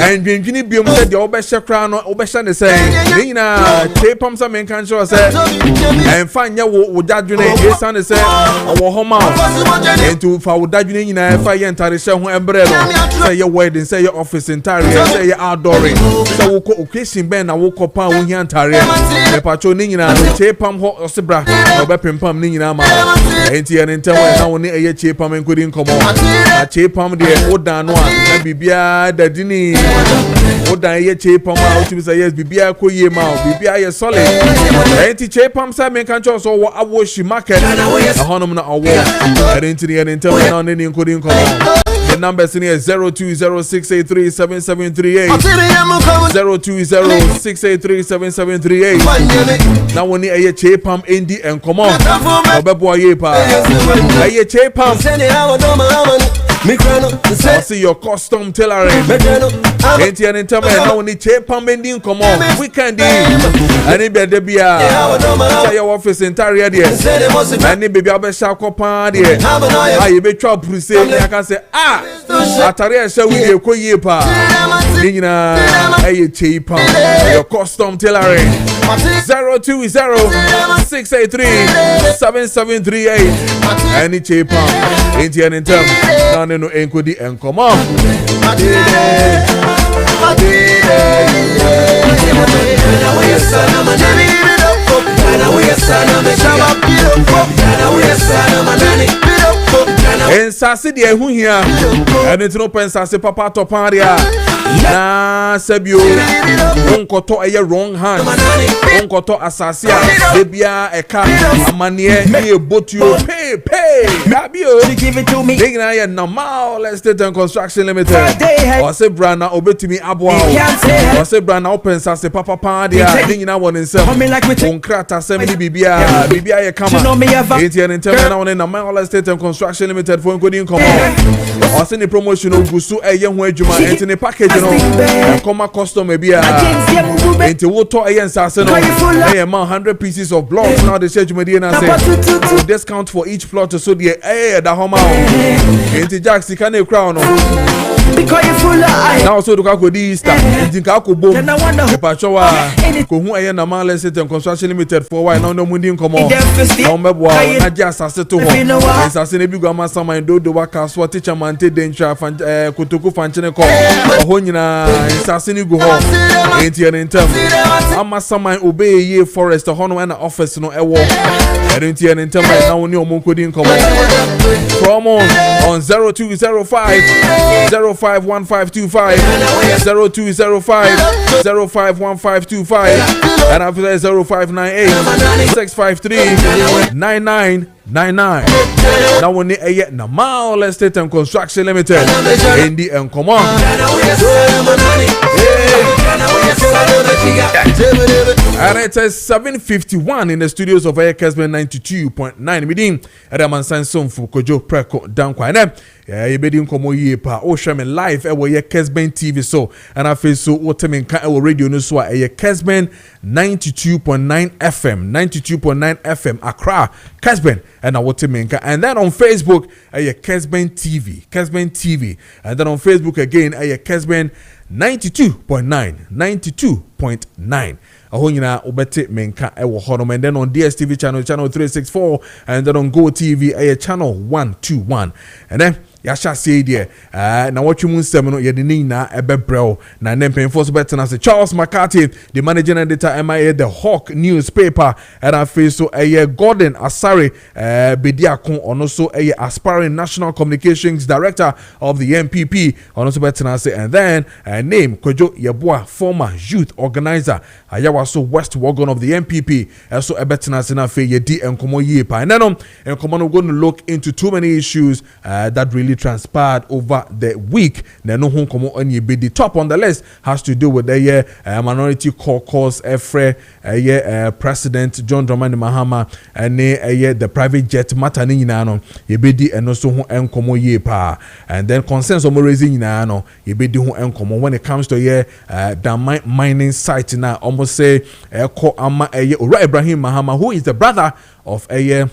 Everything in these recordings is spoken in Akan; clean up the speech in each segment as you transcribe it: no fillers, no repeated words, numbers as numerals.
and dwendwini biom sɛ deɛ wobɛhyɛ kra no wobɛhyɛ ne sɛ ne nyinaa tepam sɛ menka nkyerɛ sɛ ɛmfa nyɛ wo dadwene yɛsa ne sɛ ɔwɔ hɔ ma wo enti fa wo dadwene nyinaa ɛfa yɛ ntare hyɛ ho ɛmbrɛ no sɛ yɛ wedding sɛ yɛ office ntareɛ sɛ yɛ outdooring sɛ wokɔ occasion bɛn na wokɔ pa wohia ntareɛ mepakyɛw ne nyinaa no tepam hɔ ɔse bra na wobɛpempam ne nyinaa ma enti yɛne ntɛm na wo ne ɛyɛ tepam nkɔdi nkɔmmɔ na tepam deɛ wodan no a na biribiaa dadini wodan ɛyɛ tepam a wotumi sɛ yes biribiaa kɔ yie ma wo biribiaa yɛ solid enti tepam sɛ menka nkyɛw sɛ ɔwɔ Awoshi market ɛhɔnom na ɔwɔ ɛne nti ne yɛne ntɛm na wo ne nkɔdi nkɔmmɔ. The numbers in here 0206837738 0206837738. Now we need a chepam indi and come on. Obebo yepa. A chepam. I see your custom tailoring. Ain't you now we need chepam indi come on. We can do. And it be be say your office entire there. And it be be shako pan there. I be chop prise. I can say atare ɛhyɛ wo yɛ kɔ yie pa ne nyinaa ɛyɛ cheap your custom tailoring 020-683-7738 any cheap enti ɛne ntam na ne no enkodi enkomo ensase de ehu hia ene tino pensase papa to paria na sabio onkoto eye wrong hand onkoto asase a bebia eka amane e botuo pay babio give it to me digna ye normal estate and construction limited o se brana obetumi aboa o se brana opensase papa paria digna won nsem onkrata semni bibia ye kama enti en ntem na won normal estate and construction limited for nkodi nkomo o se ni promotion ogusu eye ho adwuma enti ni package no koma customer bia enti woto eye nsase no eye ma 100 pieces of blocks now the church media na say discount for each plot so the da homa enti jack sika na crown no now so do ka go di Easter enti ka ko bom pa chowa ko hu eye na normal estate and construction limited for why now no mundi nkomo na mbebo na ja asase to ho asase na bi go amasama do waka so teacher mante dentra kotoku fanchene ko ho nyina asase ni go ho enti en ntem amasama obey ye forest ho no na office no ewo enti en ntem na woni omonkodi nkomo from on 0205-051525 0205-051525 and after that 0598-653-9999. Now we need a normal estate and construction limited in the Nkwanta. And it is 7:51 in the studios of Kessben 92.9. Meeting Adaman Sanson for Kojo Preko Dankwa. You be doing komo ye pa. O share me live. Ewe Kessben TV so. And I feel so. What time ka ewe radio no so. Kessben 92.9 FM. 92.9 FM Accra. Kessben. And I what time ka. And then on Facebook Kessben TV. Kessben TV. And then on Facebook again Kessben 92.9 Ahoyina obete menka ewo honom and then on DSTV channel 364 and then on Go TV channel 121 and then yasha say there na watch mu nsem no ye de na ebebrel na nempenfo so better as Charles McCarthy the managing editor MIA the Hawk newspaper and I face so Gordon Asare Bediakon ono so aspiring national communications director of the MPP ono so better as and then name Kojo Yeboah former youth organizer ayawa so West Wagon of the MPP so better as na fe ye di enkomo ye pa and then enkomo no going to look into too many issues that really transpired over the week. No the top on the list has to do with the minority caucus, President John Dramani Mahama, and the private jet matter yebedi and also pa and then concerns on raising yebedi when it comes to the mining site now almost say Ibrahim Mahama, who is the brother of the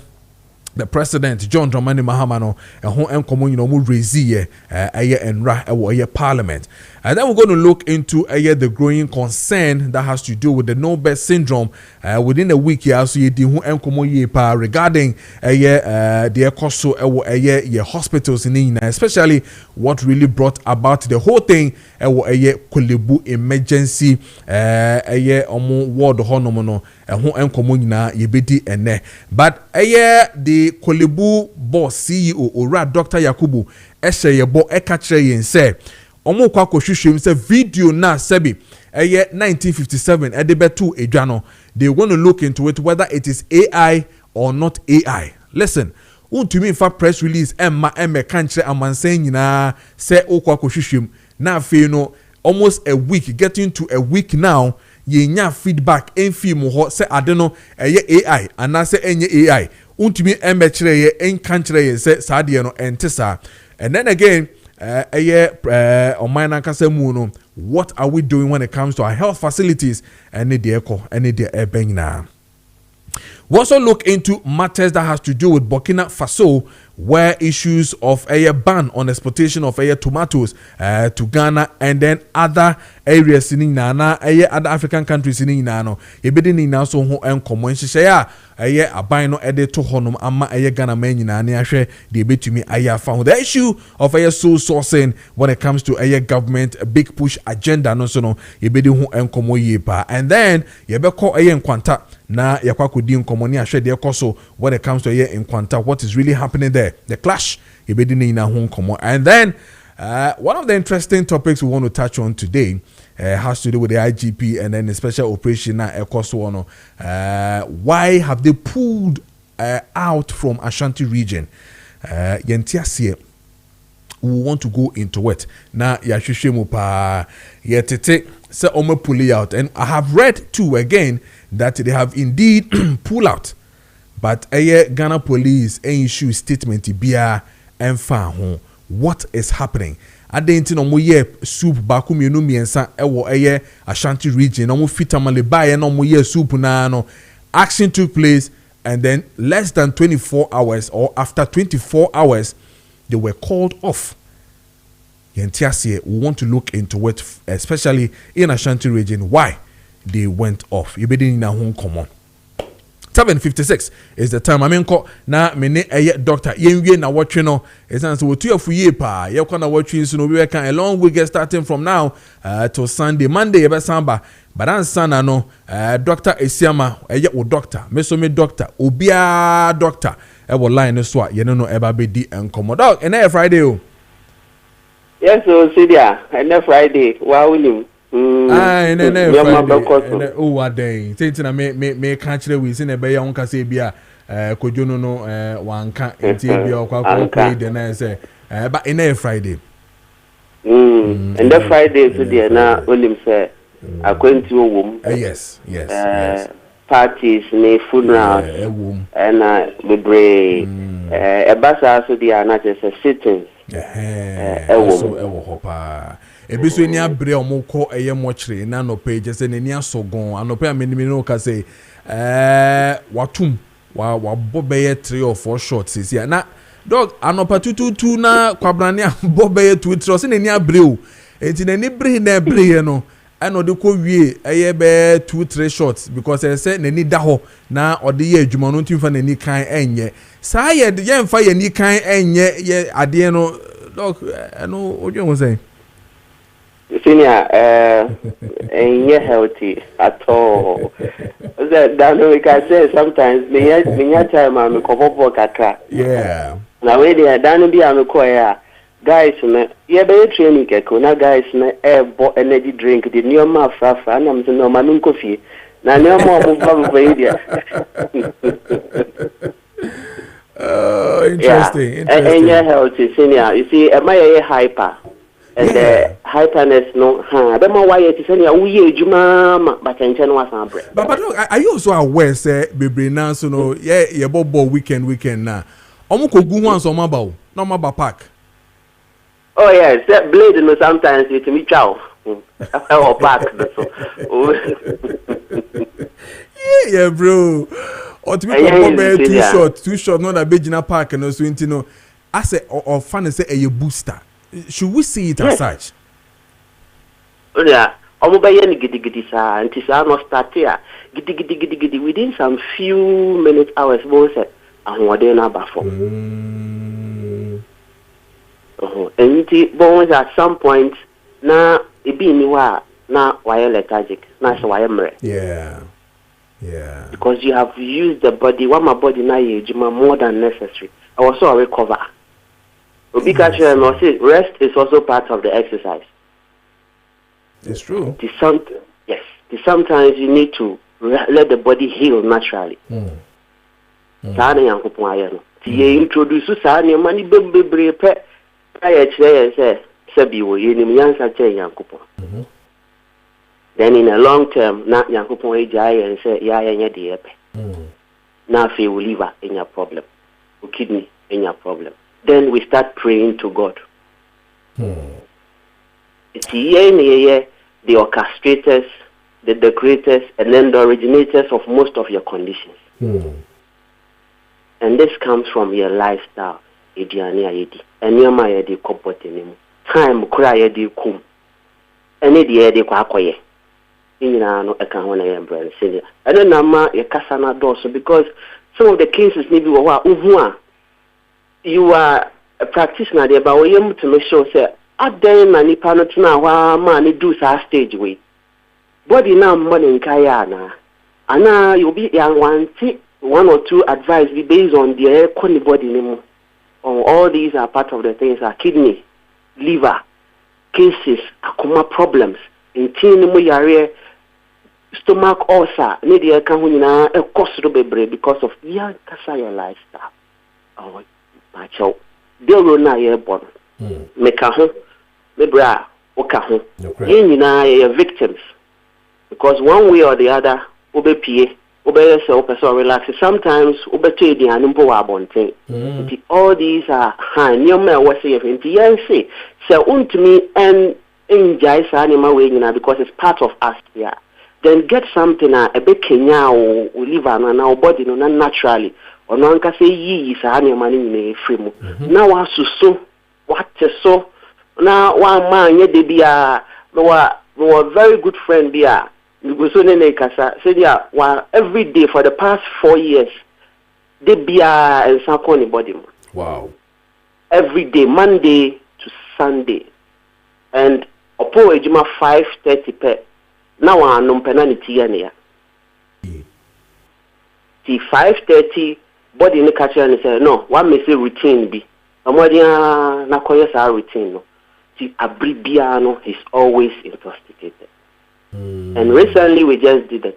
President John Dramani Mahama no ho enkomo mu raise enra parliament And then we're going to look into the growing concern that has to do with the Nobel syndrome within a week here. So regarding the cost of hospitals in India, especially what really brought about the whole thing Kolebu emergency ward honomono yebedi ene. But the Kolebu boss CEO Ora Dr. Yakubu yebo ekatre yen say omo kwa kohwehwem say video na sebi 1957 edebetu edwano. They want to look into it whether it is AI or not AI. Listen, untumi fa press release emma kanche amansen nyina say okwa kohwehwem na afi no almost a week, getting to a week now, yenya feedback enfi mo ho say ade no AI and say enye AI untumi emechire ye enkanchire ye say saade no entesa. And then again what are we doing when it comes to our health facilities and the eco and the ebengna. We also look into matters that has to do with Burkina Faso, where issues of a ban on exportation of tomatoes to Ghana and then other areas in Nana, other African countries in Nano. Ebedini now so ho en common share a buy no edit to honum ama Ghana men in Ania share the betumi aya found the issue of sole sourcing when it comes to government a big push agenda no so no ebedi ho en common yepa. And then yebeko Nkwanta na yakwa kodi nkomoni ahwe de ekoso when it comes to Nkwanta, what is really happening there, the clash ebedi na ho nkomo. And then one of the interesting topics we want to touch on today has to do with the IGP and then the special operation na ekoso. Why have they pulled out from Ashanti region? Yentiasie, we want to go into it na yahwehwemu pa yetete se omo pull out. And I have read too again that they have indeed pulled out, but Ghana police issue statement bia emfa ho. What is happening? Adenti no mo ye soup baku mienu miensa ewo Ashanti region no mo fitamale bae no mo ye soup na no. Action took place and then less than 24 hours or after 24 hours they were called off. Yentiasie, we want to look into it, especially in Ashanti region, why they went off. Yebedi na hon common. 7:56 is the time. I mean, na mene doctor yenwie na watching no. It's answer we two of ye pa. Ye na watching so no we can a long week starting from now till Sunday. Monday ye be samba. But ansana no Dr. Esiama wo doctor. Meso me doctor. Obia doctor. E wo line so a ye no eba be di enkomo. Dog, and Friday o. Yes, so see there. And Friday. Wa willing. Friday. Oh, what day? Tintina me catch the weeks in a bay on Casabia, Kojono, one can't be or quite the nice, but in a Friday. And the Friday, so dear, now William said, I went to a womb. Yes. Parties, funeral, and we bring a bus, so they are not just a sitting. Ebiso eni abre omoko mochre na no page se eni asogon anope ameni no ka say watum wa bobeye 3 or 4 shots is here na dog anopa tututu na kwabrane bobeye 2 se eni abre o enti na eni bre na bre no eno de ko wie be 2-3 shots because say na eni da ho na ode ye adwuma no ntimfa na eni kan enye saa ye mfa ye eni kan enye ye ade no dog no odwen wo say Senior, ain't healthy at all. That we can say sometimes, me time I'm a couple for kaka. Yeah. Now, where they are done, be I'm a choir. Guys, yeah, be training keko. Now, guys, bought energy drink. The new ma fafa. And I'm saying no manun Kofi. Now, no more move over India. Interesting. Ain't healthy, senior. You see, am I a hyper? And the hyperness no the more why it is any we juma but enchen was ambre. But are you also aware say bebre na so no ye bobo weekend na omukogu wan so maba no maba park. Oh yes, that blade no sometimes it me chow or park so. Yeah bro. Or to be too short no that bejina park no so into no I say or fan say a booster. Should we see it as such? Yeah, Omobayan giddy sa and Tisano start here. Giddy within some few minutes, hours, both and what they number for. And bones at some point now it be niwa now wire lethargic, now so wire mere. Yeah. Because you have used the body, what my body now is more than necessary. I was also a recover. Rest is also part of the exercise. It's true. Yes. Sometimes you need to let the body heal naturally. Sana yankopon aye Ti introduce Sani money bebre pe aye say sabi wo yenim yansa che yankopon. Then in a long term, na yankopon ejai and say ya nya de epe. Na fe will liver in your problem. Or kidney in your problem. Then we start praying to God. It's the orchestrators, the decorators, and then the originators of most of your conditions. And this comes from your lifestyle. And time cry kum. And the kwakoye. No account and senior. I don't know your casana dorsal because some of the cases maybe you are a practitioner there, but we have to make sure say at then na nipa no tena wa man do sa stage way. Body now money in kaya na you be young one or two advice be based on the corny body name. All these are part of the things are kidney, liver, cases, akoma problems, in mo yare stomach ulcer, need the can na e cost because of your kasa lifestyle. Oh, my child. They will not hear born. Make a home, Mebra, Okaho. You victims. Because one way or the other, Obe yourself, so relax. Sometimes Obe the animal abonte. All these are high. Your man was saying, say, so to me and enjoy animal way, because it's part of us here. Then get something a bit Kenya or live on our body naturally. Or no one can say ye is a money in a frame. Now I so what so now one man yet they be a very good friend be a said yeah every day for the past 4 years they be a and body. Wow. Every day, Monday to Sunday. And opo ejuma 5:30 pe. Now I am penalty ania. 5:30 body in the catcher and say no, one may say routine be. Amodia na koye sa routine no. See abribiano is always intoxicated. And recently we just did a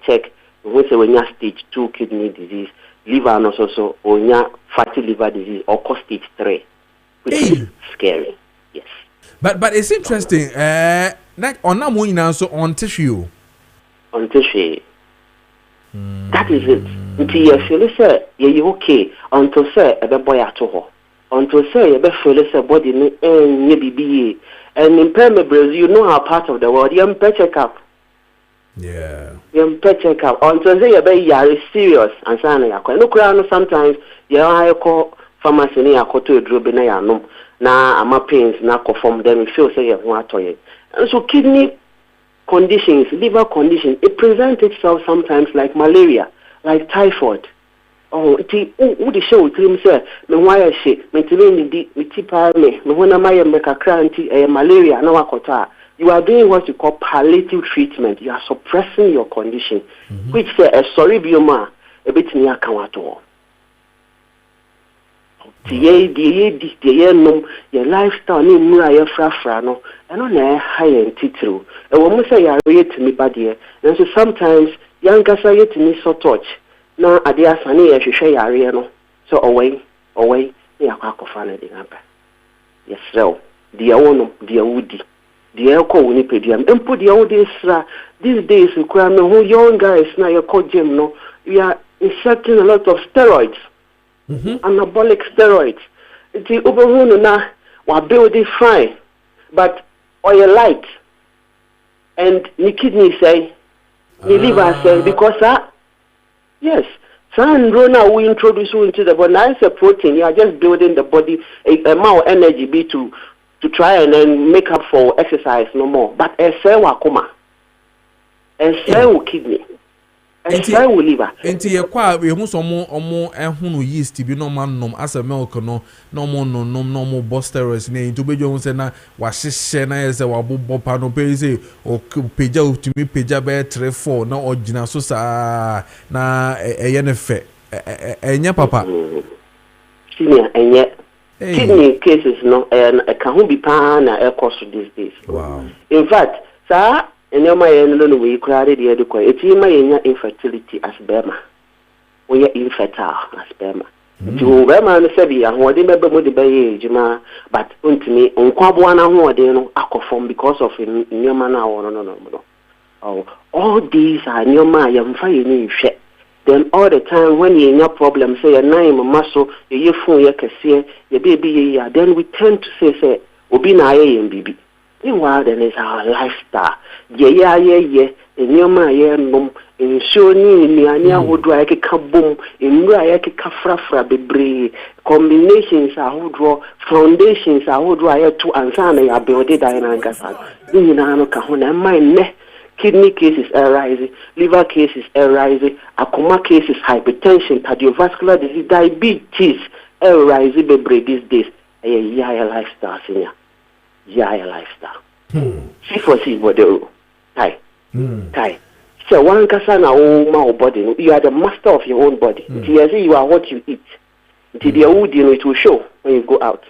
check. We say when you have stage 2 kidney disease, liver and also or you fatty liver disease or stage 3, which is scary. Yes. But it's interesting. Like on na mo ina so on tissue. On tissue. That is it. Until you feel say you okay until say a boy at all. Until say you feel say body ni bibi. And in Brazil, you know how part of the world you check up. Yeah. You check up until say you are serious and say no crown sometimes you are call pharmacy ni akoto edrobe na ya no na ama pains na conform them you feel say you want to. And so kidney conditions, liver condition, it presents itself sometimes like malaria, like typhoid. Oh, who the show trim say, me why she, me timi di, me tipa me wana maya me kakra malaria na wakota. You are doing what you call palliative treatment. You are suppressing your condition, which say a sorry bioma a bit ni akawato. Your lifestyle ni mura ye fra no eno na high and titru e wo mo say ya rate me badie and so sometimes young kasa yet me so touch na ade asane ye hwehwe yare no so away ni akwakofa na de ngaba yes so de wono de wudi de ekọ woni pediam empo de wudi sra these days we cry me who young guys na your gym no we are inserting a lot of steroids. Anabolic steroids. The overrun na wa build it fine, but oil light and the kidney say, the liver say because yes, Sandrona we introduce you into the body. Now it's a protein. You are just building the body a more energy be to to try and then make up for exercise no more. But ese wakoma, ese wo kidney, ese wo liver. Enti ye kwa we hu so omo ehunu yeast bi no man nom as a milk no no mo no mo bosteros ne into bejo hu se na wa hihye na ye se wa bobbo pa no pe se o peja utumi peja be 3-4 na ogina so sa na eye ne fe enya papa senior enye kidney cases no can who be pan na cost these days. Wow. In fact, sir, enema ye no we crowded the edukwa etima yenya infertility as bema. We are infertile as bema. To bema no se bi ahode bebe mo de beye ejuma but untimi onkwabo na ahode no akofom because of nyoma na no. Oh, all these are nyoma yamfa ye ni hwe. Then all the time when you have problems, say your name muscle, your phone, your cashier, your baby, then we tend to say, Obi na ye and baby. Meanwhile, then it's our lifestyle. Yeah. In your man, in showing me, and would like a kaboom, in like a kafra, be combinations, I would draw foundations, I would draw to answer your building, Diana Gassan. You know, Kahuna, my neck. Kidney cases arising, liver cases arising, akoma cases, hypertension, cardiovascular disease, diabetes arising these days. Yeah, lifestyle, senior. Yeah, lifestyle. See for see what they Kai. So one kasana my body. You are the master of your own body. You are what you eat. It will show when you go out.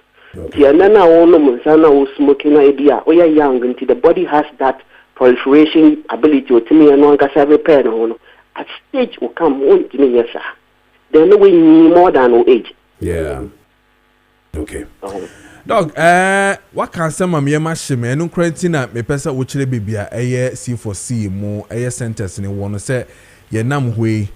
Smoking idea. We are young until the body has that proliferation ability to me and one can repair no. At stage will come on to me, yes, sir. Then we need more than age. Yeah. Okay. Dog, what can some of me machine no creatina me pesa uchile bibia C4C mo sentence ni wono say ye nam hwe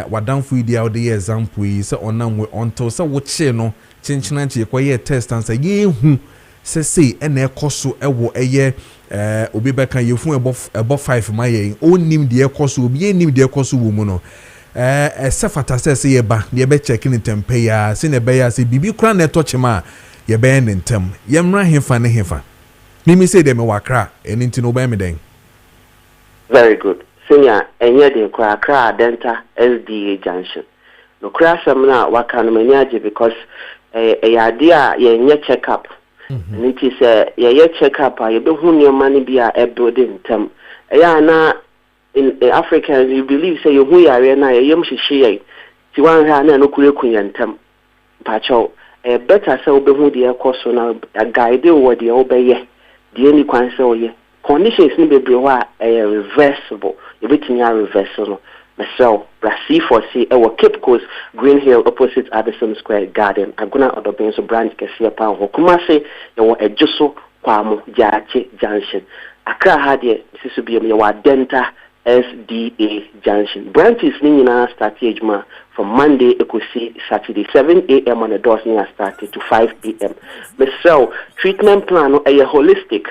wadamfo idi out the example yi say onam we until say wo che no chinchina che ye test and say ye hu say na ekoso ewo obi beka ye fun ebo 5 maye onim de ekoso obi enim de ekoso wo mu no sefata say ye ba ye be check ni tempe ya se ne be ya se bibi kura na to chema ye be ne ntem ye mra hefa ne hefa mimi say de me wakra eni nti no be me den. Very good. Senior enye de kra denta SDA junction no kra samna waka no maniaje because idea ye nye check up. And it is a check up. You don't have your money be a building term. Na in Africa, you believe say you who are na yam share. Tiwan ha na no kure kunyan term. Pacho better say obe hu de course na a guide what the obey. The only kwan say oye. Conditions ni bebre wa reversible. You betting ya reversible. Myself, C4C, Cape Coast, Green Hill, opposite Addison Square Garden. I'm gonna order being so branch Kessia Pound. Kumase, you want a Jusso, Kwamo, Jache Junction. Accra had ye, this will be a Denta SDA Junction. Branches Nina start from Monday, you could see Saturday, 7 a.m. on the doors near started to 5 p.m. Myself, treatment plan, a holistic.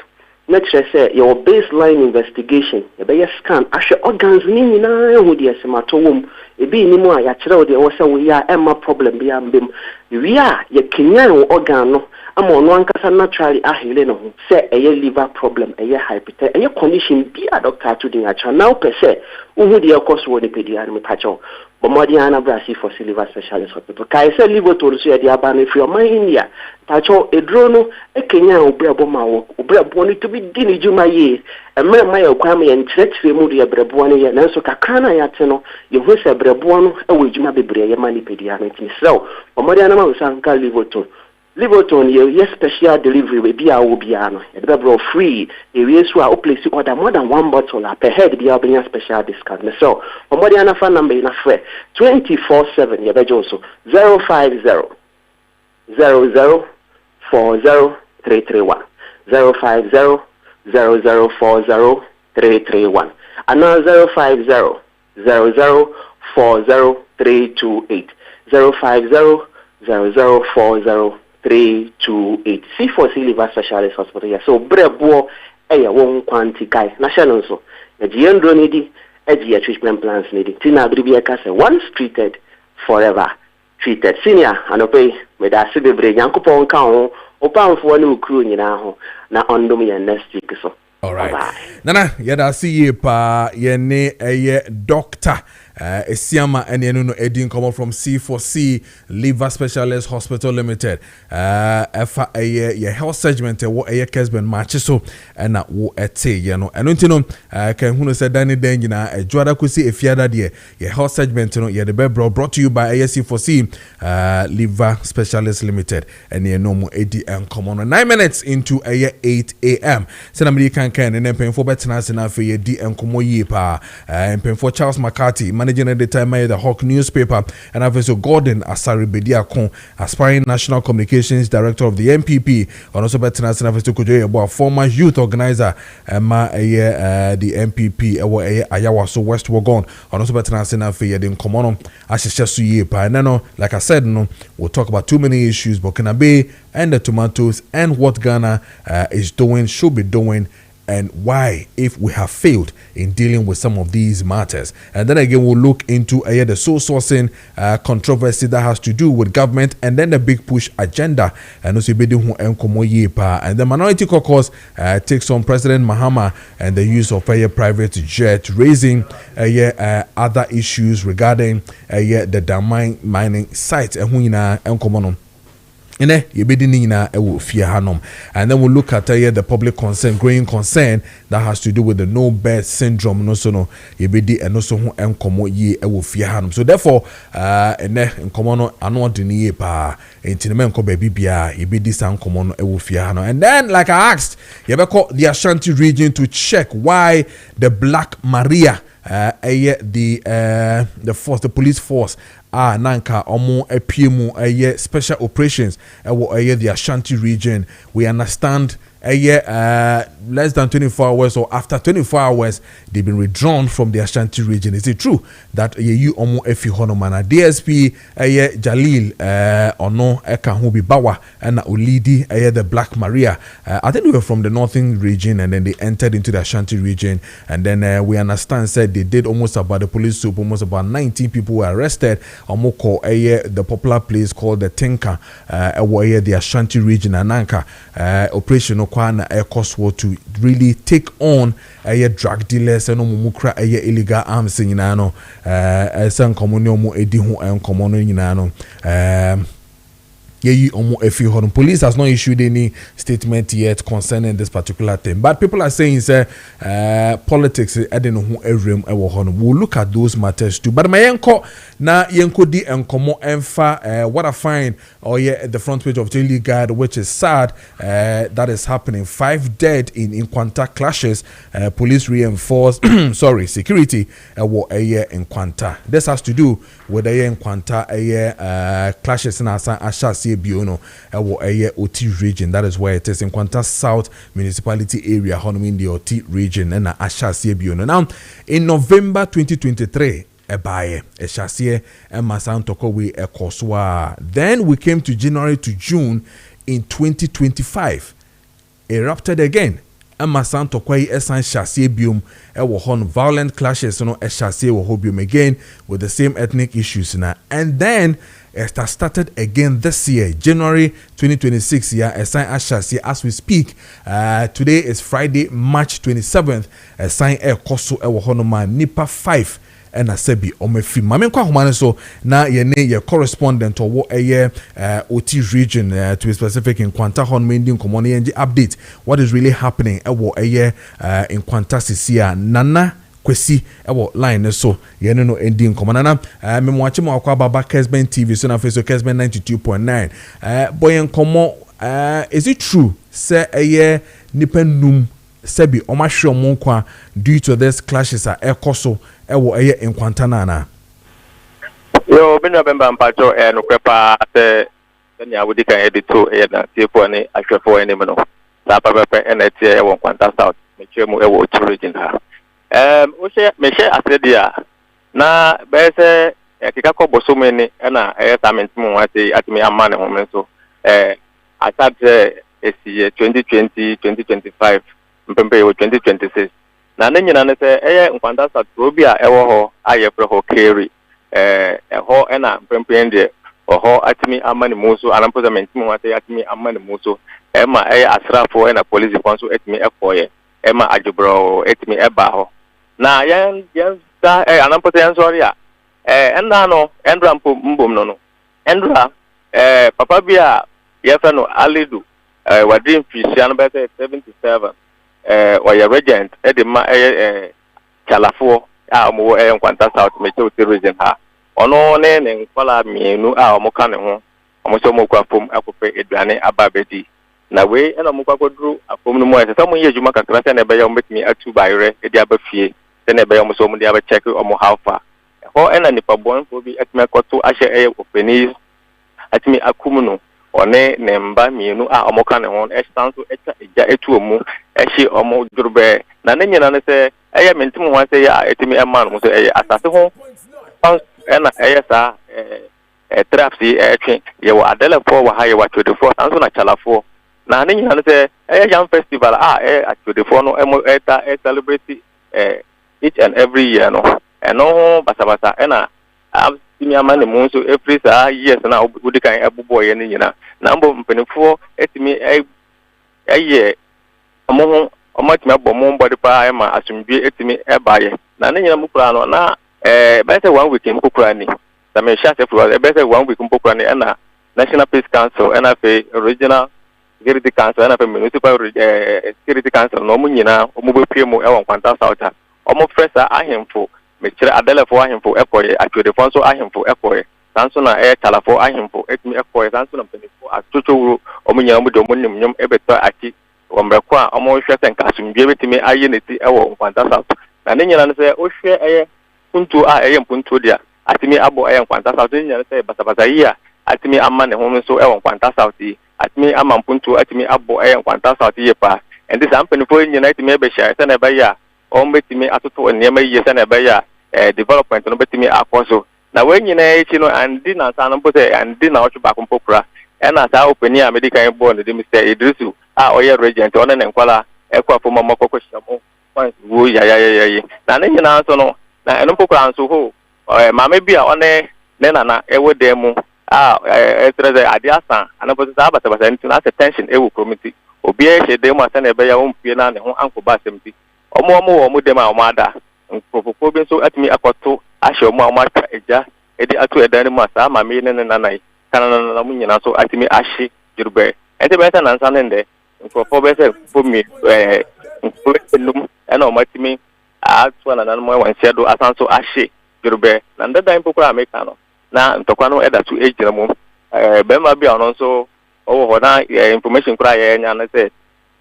Make sure say your baseline investigation, your scan, actually organs ni na hu de semato ebi ni mu a ya kire de wo say we ya emma problem bi ambem we a ye kenyan organ no ama no ankasa naturally ahele no ho say eye liver problem, eye hypertension, eye condition bi a doctor to dey acha now per se hu de cause wo ni pedia ni pacho bomodi ana brasi for liver specialist hospital kai say liver to so dey aba no free o man India pacho edro no e kenyan obrabo ma wo obrabo ni to bi di ni juma ye emre ma ye kwa ma ye nkyerɛkyerɛ mu de brabo no ye nanso kakra na ya te no ye hu se brabo no e wo juma bebre ye mani pedia no tin so bomodi ana ma wo san ka Liverton, your special delivery will be our Obiano. It's bro free. If you are place order more than one bottle per head, be our special discount. So, for more than a phone number in a fre 24/7. You better also 050 00 40 331 050 00 40 331 and now 050 00 40 328 050 0040 328 C4C Liver Specialist Hospital. Yeah. So brebo won kwanti kai national so the gendro needy treatment plans needy tina bribia kase once treated forever treated senior anope me da se bebre yankopon ka ho Obamfo no crew nyina ho na ondom ye next week so. All right. Nana, yada see ye pa ye ne doctor Esiama and no Edin come from C4C Liver Specialist Hospital Limited. Efa ye health segment wo Kessben Maakye so na wo ete ye no. Eno ntino kan hunu se dani den nyina edwada kosi efiada de ye health segment no ye de be brought to you by C4C Liver Specialist Limited. And ye no mo edi enkomo no 9 minutes into 8 a.m. Senamri kan and Penfo Betana for ye D and Komo Yepa and Penfo Charles McCarthy, managing editor of the Hawk newspaper, and Professor Gordon Asari Bediakon, aspiring national communications director of the MPP, and also Betana for Kujoy about former youth organizer the MPP Ayawaso West Wagon, and also Betana for ye din Komono Ashishasu Yepa. And then, like I said, no, we'll talk about too many issues, Burkina Bay and the tomatoes and what Ghana is doing, should be doing, and why, if we have failed in dealing with some of these matters. And then again, we'll look into the sole sourcing controversy that has to do with government, and then the big push agenda. And also, and the Minority Caucus takes on President Mahama and the use of a private jet, raising other issues regarding the diamond mining site. And then we'll look at the public concern, growing concern that has to do with the no birth syndrome. No, so no, and also so therefore, and then common ano dini pa intimenko baby bia and then like I asked, you ever call the Ashanti region to check why the Black Maria the police force nanka omo Appiah special operations the Ashanti region. We understand less than 24 hours or after 24 hours they've been withdrawn from the Ashanti region. Is it true that you omo efi honomana DSP Jalil ono eka hubi bawa and ulidi the Black Maria? I think they were from the northern region and then they entered into the Ashanti region, and then we understand said they did almost about the police soup, almost about 19 people were arrested. Omoko the popular place called the Tinka the Ashanti region ananka operation Kwana Ekoswo to really take on drug dealers and mukra illegal arms in Yinano san communio mu edi hu enkomono Yinano police has not issued any statement yet concerning this particular thing, but people are saying politics we'll look at those matters too. But my yenko na yenko di enkomo enfa what I find at the front page of Daily Guide, which is sad, that is happening. 5 dead in Nkwanta clashes. Police reinforced security in Nkwanta. This has to do with Nkwanta clashes in Ashasi Biono Oti region. That is where it is in Nkwanta South Municipality area, in the Oti region, and Ashasi Biono. Now, in November 2023, then we came to January to June in 2025, erupted again. Masanto kwai esan shase biom violent clashes shase biom again with the same ethnic issues na, and then it started again this year, January 2026 esan shase as we speak. Today is Friday, March 27th. Esan koso nipa 5 and a sebi omefi mame kwa humane so na ye correspondent or OT region to be specific in Nkwanta hon mending komone nji update what is really happening in Nkwanta sisia nana kwesi line so ye no ending komana na me mo ache mo akwa baba Kessben TV so na face Kessben 92.9 boy enkomo is it true say nipenum sebi omahwe omonkwa due to this clashes ekoso Nkwanta nana yo bino bemba mpacho no kwepa se nya wodi kan edito na tiefo ne ahwefo ene me no sa papepe na tie Nkwanta South me chemu Oti region ha o she me she asedia na be se kika ko bosomo ni na assignment mu wate atimi amane ho me so atade esi 2020 2025 mpempe 2026 na nyina ne se Nkwanta South obi a ewo ho ayefre ho carry ho na mpempe ndie oho atimi amani muso anampo za mentimi wate atimi amani muso ema asrafo na police konso atimi ekoye ema ajubro atimi eba ho na yan da anampo yan sorry a enda no endra mbom no endra papa bia yefa no alidu wadrim fisia no bete 77 oya regent de ma kalafo a mo Nkwanta South Metro region ha ono ne nkwala mienu a omuka ne ho omuso mo kwafom akope eduane ababedi na we ena mo kwakodru afom no mo ese samo ye juma kakra se na be ya ombetimi atu bayre edi abafie se na be ya omuso mo di abacheck omo how far ho ena nipa bonfo bi atime koto ahye openi atime akumuno one ne mba mienu a omuka ne ho estanso eja etu omu ehye omo durbe na ne nyina ne se mentim ho se ya etimi ema no so asase ho ena sa traps etwe ye wa adelefo wa ha ye wa 24 anso na chalafo na ne nyina se jam festival a 24 no celebrate each and every year no eno basabasa ena timi amane mu so every years na udikan abubo ye ne nyina na mbo mpenifo etimi ye omo omatimi abomo mbodi pa ma asumdwe etimi ebaye na ne nyina mu kura no na better 1 week in Pokrani. The Mesha said, better 1 week in Pokrani and National Peace Council, and Regional Security Council, and Municipal Security Council, no Munina, Mubu Pimo, Nkwanta South. Almost first I him for Mr. Adela for him for Epoy, actually the Fonso I him for Epoy, Sansona Air Talafo I him for Etmi Epoy, Sanson as Tutu, Omunyam, Dominium, Ebeto Aki, Ombaqua, almost and Casum, give it to me, I unity, Nkwanta South. And then you say, oh, share puntu puntu dia atimi abo Nkwanta South nya say basabasa iya atimi amane ho so Nkwanta South atimi amampuntu atimi abo Nkwanta South ye pa and this ampani for nya atimi be share say na ba ya o betimi atoto nneema ye say na ba ya development no betimi akoso na we nyina echi no andi na san no say andi na ocho ba kompokura na sa openi a medical board de Mr. Idrisu oye regent ona ne nkwala ekwa fo mama kokoshamo points wo ya na ne nyina so no na eno pokura nso ho mama bia one ne nana ewo demu etreze adiasa anapote sa abata nti na tension ewo committee obi ehye demu asa na ebe ya ompie na ne ho ankoba asemti omo dem a omo ada nkofofo bi nso atimi akoto ahye omo atwa eja edi atu edan mu asa mama ne nanai kana mu nyina so atimi ahye jurube ente be na nsa ne nde nkofofo be se fomi nkofofo ena omo atimi atwa na nanmo wansia do asanso ahye jurube na ndada impokura America no na ntokwa no eda to ejira mu bema bia no nso owo ho na information kura ye nya na se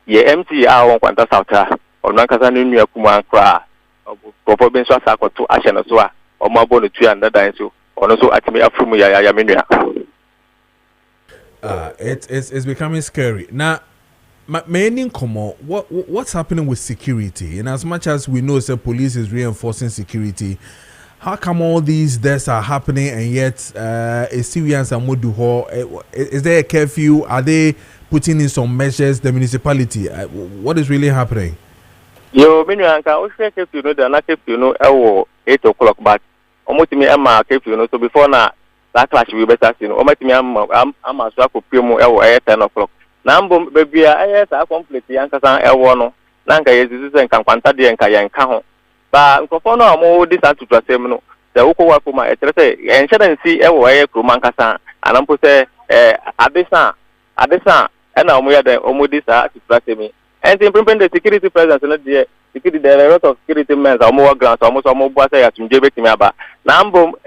ye MT a Nkwanta South a ono nkasa no nua kuma kura profo bi nso asakoto ahye no so a omo abo no tu ndada nso ono so atimi afrumu ya menua it's becoming scary now. Many come what's happening with security? In as much as we know the police is reinforcing security, how come all these deaths are happening and yet Syrians are is there a curfew? Are they putting in some measures? The municipality, what is really happening? Yo, menu anka o share curfew no da na curfew no 8 o'clock but omotimi ama curfew no so before na that clash we better see no omotimi ama so akopie mu 10 o'clock. Nambo bebia sa complete yankasa ewo no nanka yezizi se Nkwanta de nka yanka ho ba nkofo no amo disantu twasem no se woko wafo ma etere se enhyeda nsi ewo kroma nkasa anampo se adesa na omo ya de omo disa twasem enti implement the security presence no de security the lot of security men omo wa ground omo so omo bua se ya tumje betimi aba nambo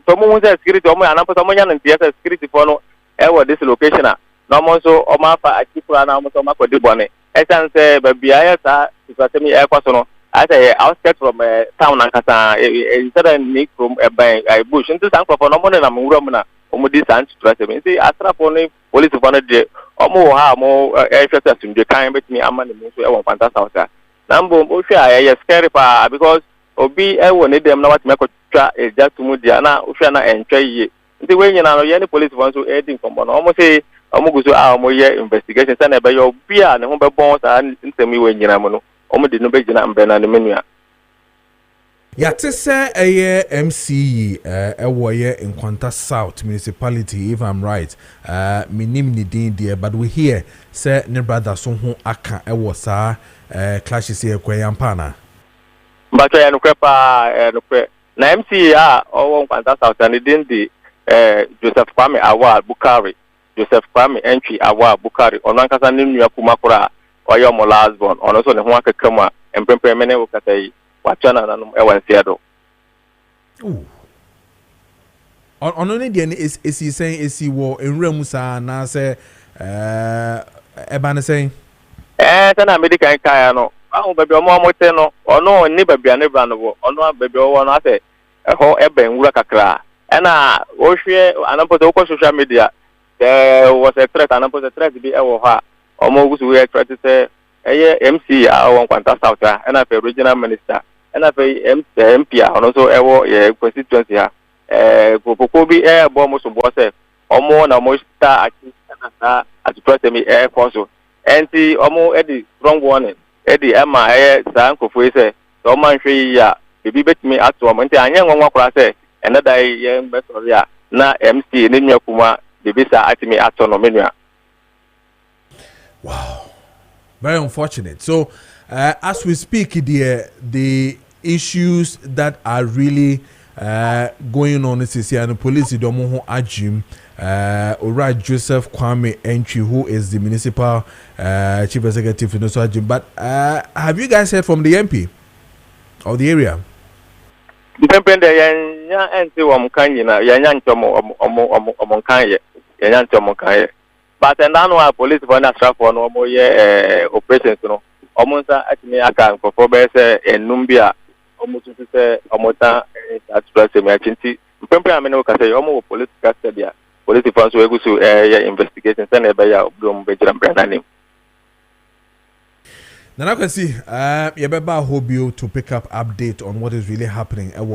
so mo hu se security omo anampo so omo nya ntia se security for no ewo this location no mo so o ma fa akipura na mo so ma kodi bone esanse babia ya sa twasemi kwaso no asa outskirts from town ankasa instead of nick from bush nti san kwafo no mo na mwura mu na o mo di san twasemi nti astrafo no police fo no de o mo ha mo ehwese asumdwe kan betimi ama ne mu so Nkwanta South na mbo o hwa ya scary pa because obi ewo ne dem na watime kwatwa eja tumu dia na o hwa na entwa yiye nti we nyina no ye ne police fo so edin kombo no o mo say omuguzo mo ye investigation say na be yo bia ne ho be bon sa ntemi we nyina mo no omo de no be gina mbe na ne menua Yate say a MCE ewoye Nkwanta South municipality, if I'm right. Minim ni din there, but we hear say ne brother so ho aka ewo saa clashes here kwayampana. But I no kwepa no kwe. Na MCE owo Nkwanta South and din di Joseph Kwame Award Bukari. Joseph Kwame Entry Award Bukari. Ono ankasa ne nua kumakura oyo mo last born. Ono so ne ho akakama empempe mene wo kata yi. Wachana na num ewansiado. Ooh. On only the is he saying is he wo enwura musa na say eba ne saying na medical kan no ahu baby omo te no ono ni baby ane bra no wo ono baby wo no ase ho eba enwura kakra na wo hwe anampoto ko social media there was a threat anampoto threat bi e wo ha omo gusu we threat say MC awon Nkwanta South na fe regional minister na fe Appiah ono so ewo ye constituency ha popoko bi bo mo so bo se omo na mo sta aki na at press me koso enti omo edi strong warning edi ema sa nkofo ise so man hwe ya bibi betimi ato omo enti anya nwanwa kora se enada ye mbesori a na MC ne nwa kuma bibi sa atimi ato no menua. Wow. Very unfortunate. So, as we speak, the issues that are really going on is here, and the police don't want Ajim, Ora Joseph Kwame Entry, who is the municipal chief executive in Ajim. But have you guys heard from the MP of the area? Depende ya enti wa mkanyi na ya nyantomo omonkanye ya nyantomo kanye. But and now police for na strafo no mo ye operations no omonsa atimi aka for be say enumbia omutu say omota express me achinti mpempe amene ka say omo police custody police for so egusu ye investigation say na be ya obdom be jira brananim. Now I can see Yabeba Hobio to pick up update on what is really happening in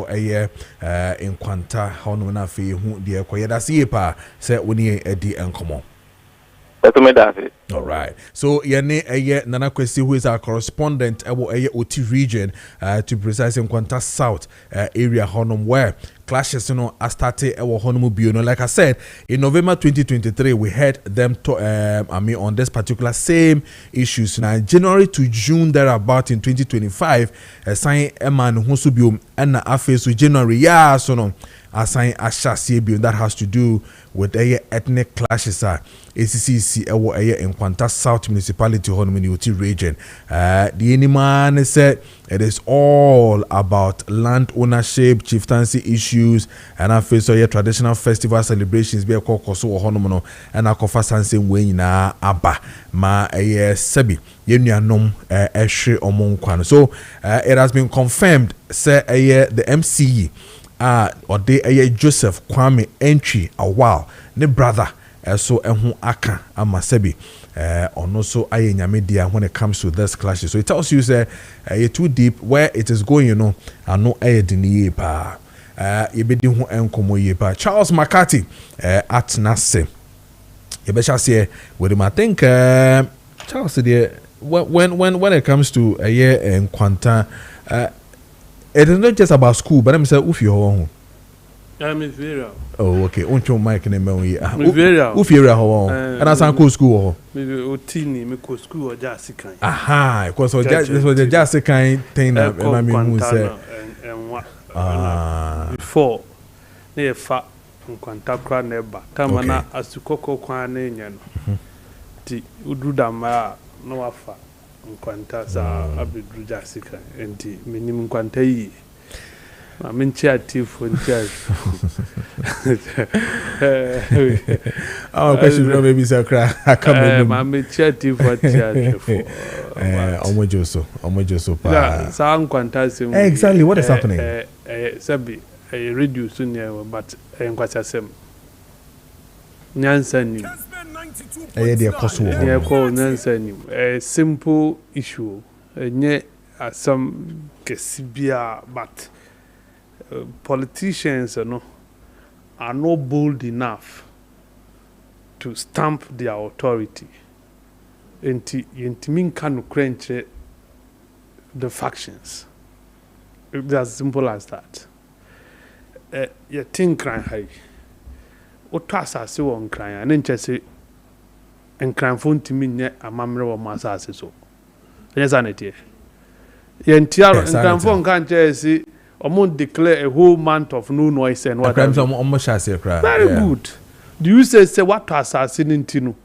Nkwanta how no na fe hu de koyeda siepa say woni edi enkomo. All right. So, Nana Kwesi, who is our correspondent at OT region, to be precise, in Nkwanta South area, Honum, where clashes, are started at Honum. Like I said, in November 2023, we had them on this particular same issues. Now, January to June, thereabout in 2025, sign Eman Husubium and Afes to January, assign Asha that has to do with ethnic clashes. ACCC in Nkwanta South Municipality Honminity region. The man said it is all about land ownership, chieftaincy issues, and I face traditional festival celebrations be a kokoso honomono and a kofa sanse na aba ma sebi yenuanom ehwe omonkwan. So it has been confirmed say the MCE or they Joseph Kwame Entry a while ne brother so ehu aka amasebi on also media when it comes to this clashes. So it tells you say you're too deep where it is going, I know dini pa yebedi hu enkomo ye pa. Charles McCarthy at Nase yebesha say with him. I think Charles said when it comes to a year in Nkwanta, it is not just about school, but I'm saying ufi ho. I'm in Vera. Oh, okay. Uncho Mike ne me Vera. Ufi area ho. And I san school ho. Me otini me ko school or just kind. Aha, because this was the just kind thing that me who say. Before ne fa Nkwanta kra na eba. Tama na asukoko kwa na enya no. Ti ududa ma no wafa Nkwanta sa abidru just kind. Enti menim Nkwanta yi. I'm chatting for chat. Our question maybe so cry. I come in. I'm chatting for chat. Omojoso. Exactly what is happening? Sabi, a reduce soon, but Nkwanta Nyansan. A simple issue. Some Kessben, but politicians are not bold enough to stamp their authority. Intimin can quench the factions. It's as simple as that. You think crying high. What was I say on crying? And then just say, and crying phone to me, a mamma or my sassy so. Yes, Anity. Yentiaro and crying phone can't just see, or won't declare a whole month of no noise and what I'm almost as a cry. Very good. Do you say what assassin in Tino?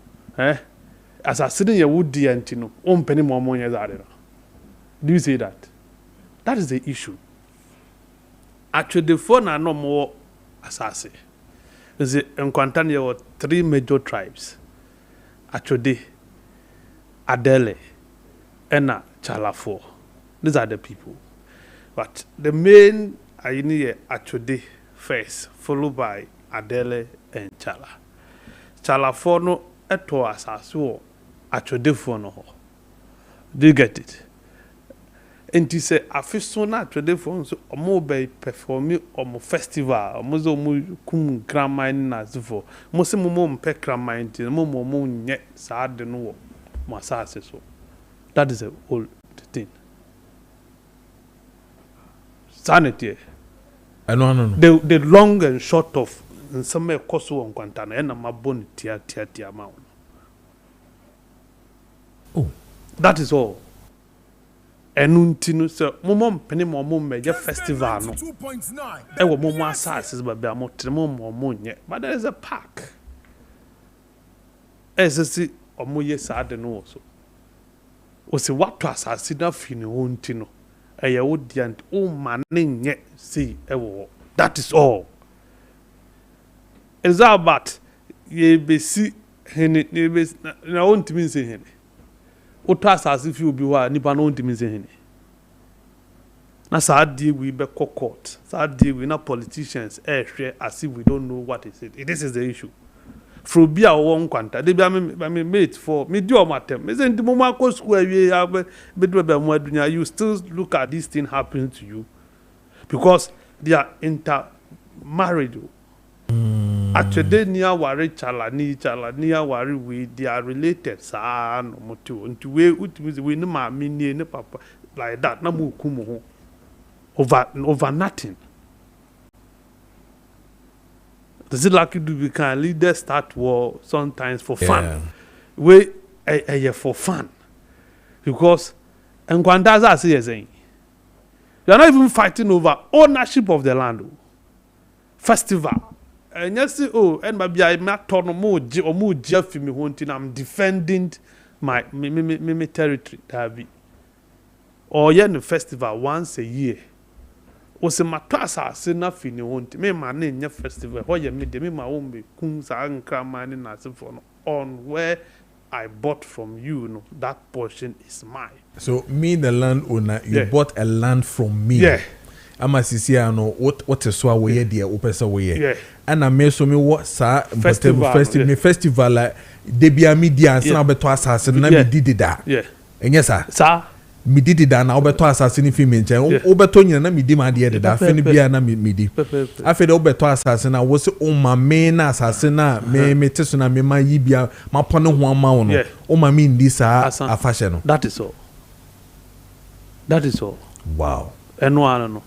Assassin your wood dear and Tino, on penny more money as I don't know. Do you say that? That is the issue. Actually, the phone are no more assassin. Is it Nkwanta there were 3 major tribes. Actually, Adele, Ena, Chalafo. These are the people. But the main I need actually first, followed by Adele and Chala. Chalafo no eto asasu actually for no. Do you get it? And he said, I feel so not today for so more by performing on festival, Mozo Kum Grandma in Nazifo, Mosimum Pecram into the Momo yet sad the no Masasi so. That is the old thing. Sanity. I know. The long and short of some Koso on Quantana and my bone tia mount. Oh, that is all. Enuntinu so momom pene momom meje festival no e wo momo assases ba bia motre momom nye but there is a park esisi omoye sade no so o se wato asase na fini hontino eye wo diant o mane nye see e wo that is all. It's all about ye be si hene ye be na ontimi se hene oto asase fi obi wa nipa no ntimi se hene na sa die we be court sa die we na politicians share as if we don't know what is it. This is the issue from bia wo Nkwanta de bia me mate for me do matem me say ndimo ma ko school awie ya be do be mo adunya. You still look at this thing happening to you because they are intermarried. Actually, near worry chala ni worry we they are related sa no moto into we no ma mini ne papa like that na mo kumo ho over nothing. Does it like we can leaders start war sometimes for fun? We for fun because Nkwanta as I saying you are not even fighting over ownership of the land. Festival. And yes, and maybe I met Tono Jeff me hunting. I'm defending my territory. That or the festival once a year. O se matasa se na fini hunting. Me man in your festival. Why you me my own be kunsa and cramani na se for on where I bought from you. No, that portion is mine. So me, the landowner, you bought a land from me. Yeah. Ama sisi ano what is so we there opesa we and I me so me what sa festival like de bia media and na beto asase na me didi da enye sa me didi da na obeto asase ni fi me nchen obeto nyina na me di ma de da fe ni bia na me di afi de obeto asase na wo se o ma me na asase na me teso na me ma yi bia ma pone ho ama wo no o ma me ndi sa afashe no. That is all. Wow. Eno no.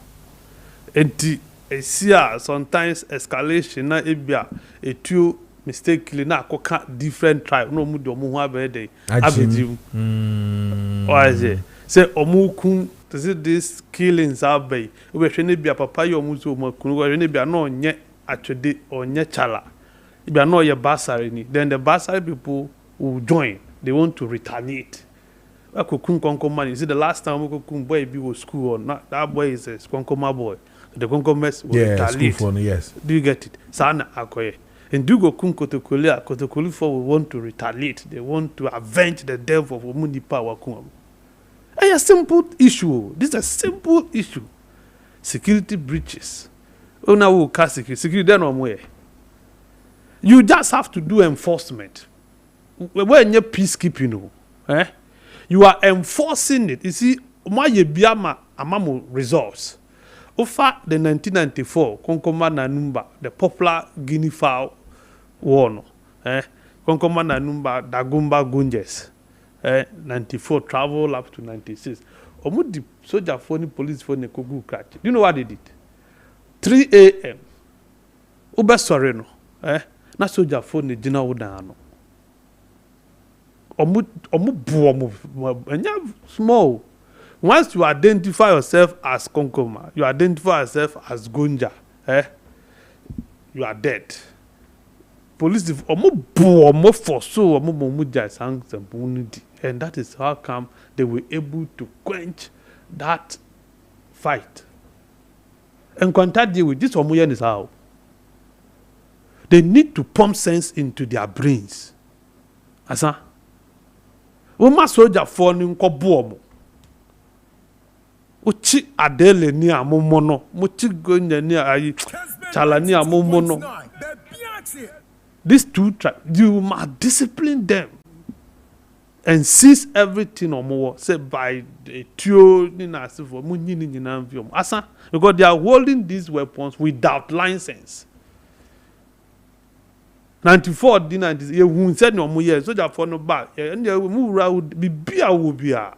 Enti esia sometimes escalation na ebia etu mistakenly na akoka different tribe no mu de omo ho abede abedi oaze say omukun this killings abey we hwe ne bia papa yo mu so omakun we hwe ne bia no onye atwede onye chala bia no ye basari ni then the basari people will join. They want to retaliate. Akokun konkoma you see the last time okokun boy be was school or not that boy is a konkoma boy. The Concomes will retaliate. Yes. Do you get it? Sana akoye. And do go kun Kotokoli for will want to retaliate. They want to avenge the death of Omunipa Wakum. A simple issue. This is a simple issue. Security breaches. Oh, now we'll cast security. Then on where? You just have to do enforcement. When you're peacekeeping, you are enforcing it. You see, my Biama Amamu results. Over the 1994 Konkoma Nanumba, the popular Guinea fowl war, Konkoma Nanumba Dagumba Gunjes, 94 travel up to 96. Omudi soldier phone police phone kogu crash. Do you know what they did? 3 a.m. Ube sorry no. Na soldier phone ni jina uda no. Small. Once you identify yourself as Konkoma, you identify yourself as Gonja, you are dead. Police and that is how come they were able to quench that fight. And contact deal with this is how they need to pump sense into their brains. Asa, we must soldier for nko uchi adele ni amomono muchi gonya ni ayi chala ni amomono. These two you must discipline them and seize everything or more. Say by the tio ni na sifo munyi ni nyina mfiom asa because they are holding these weapons without license. 94 di 90 ye hu said no mo ye soldier for no back and they mu ra bibia wo bia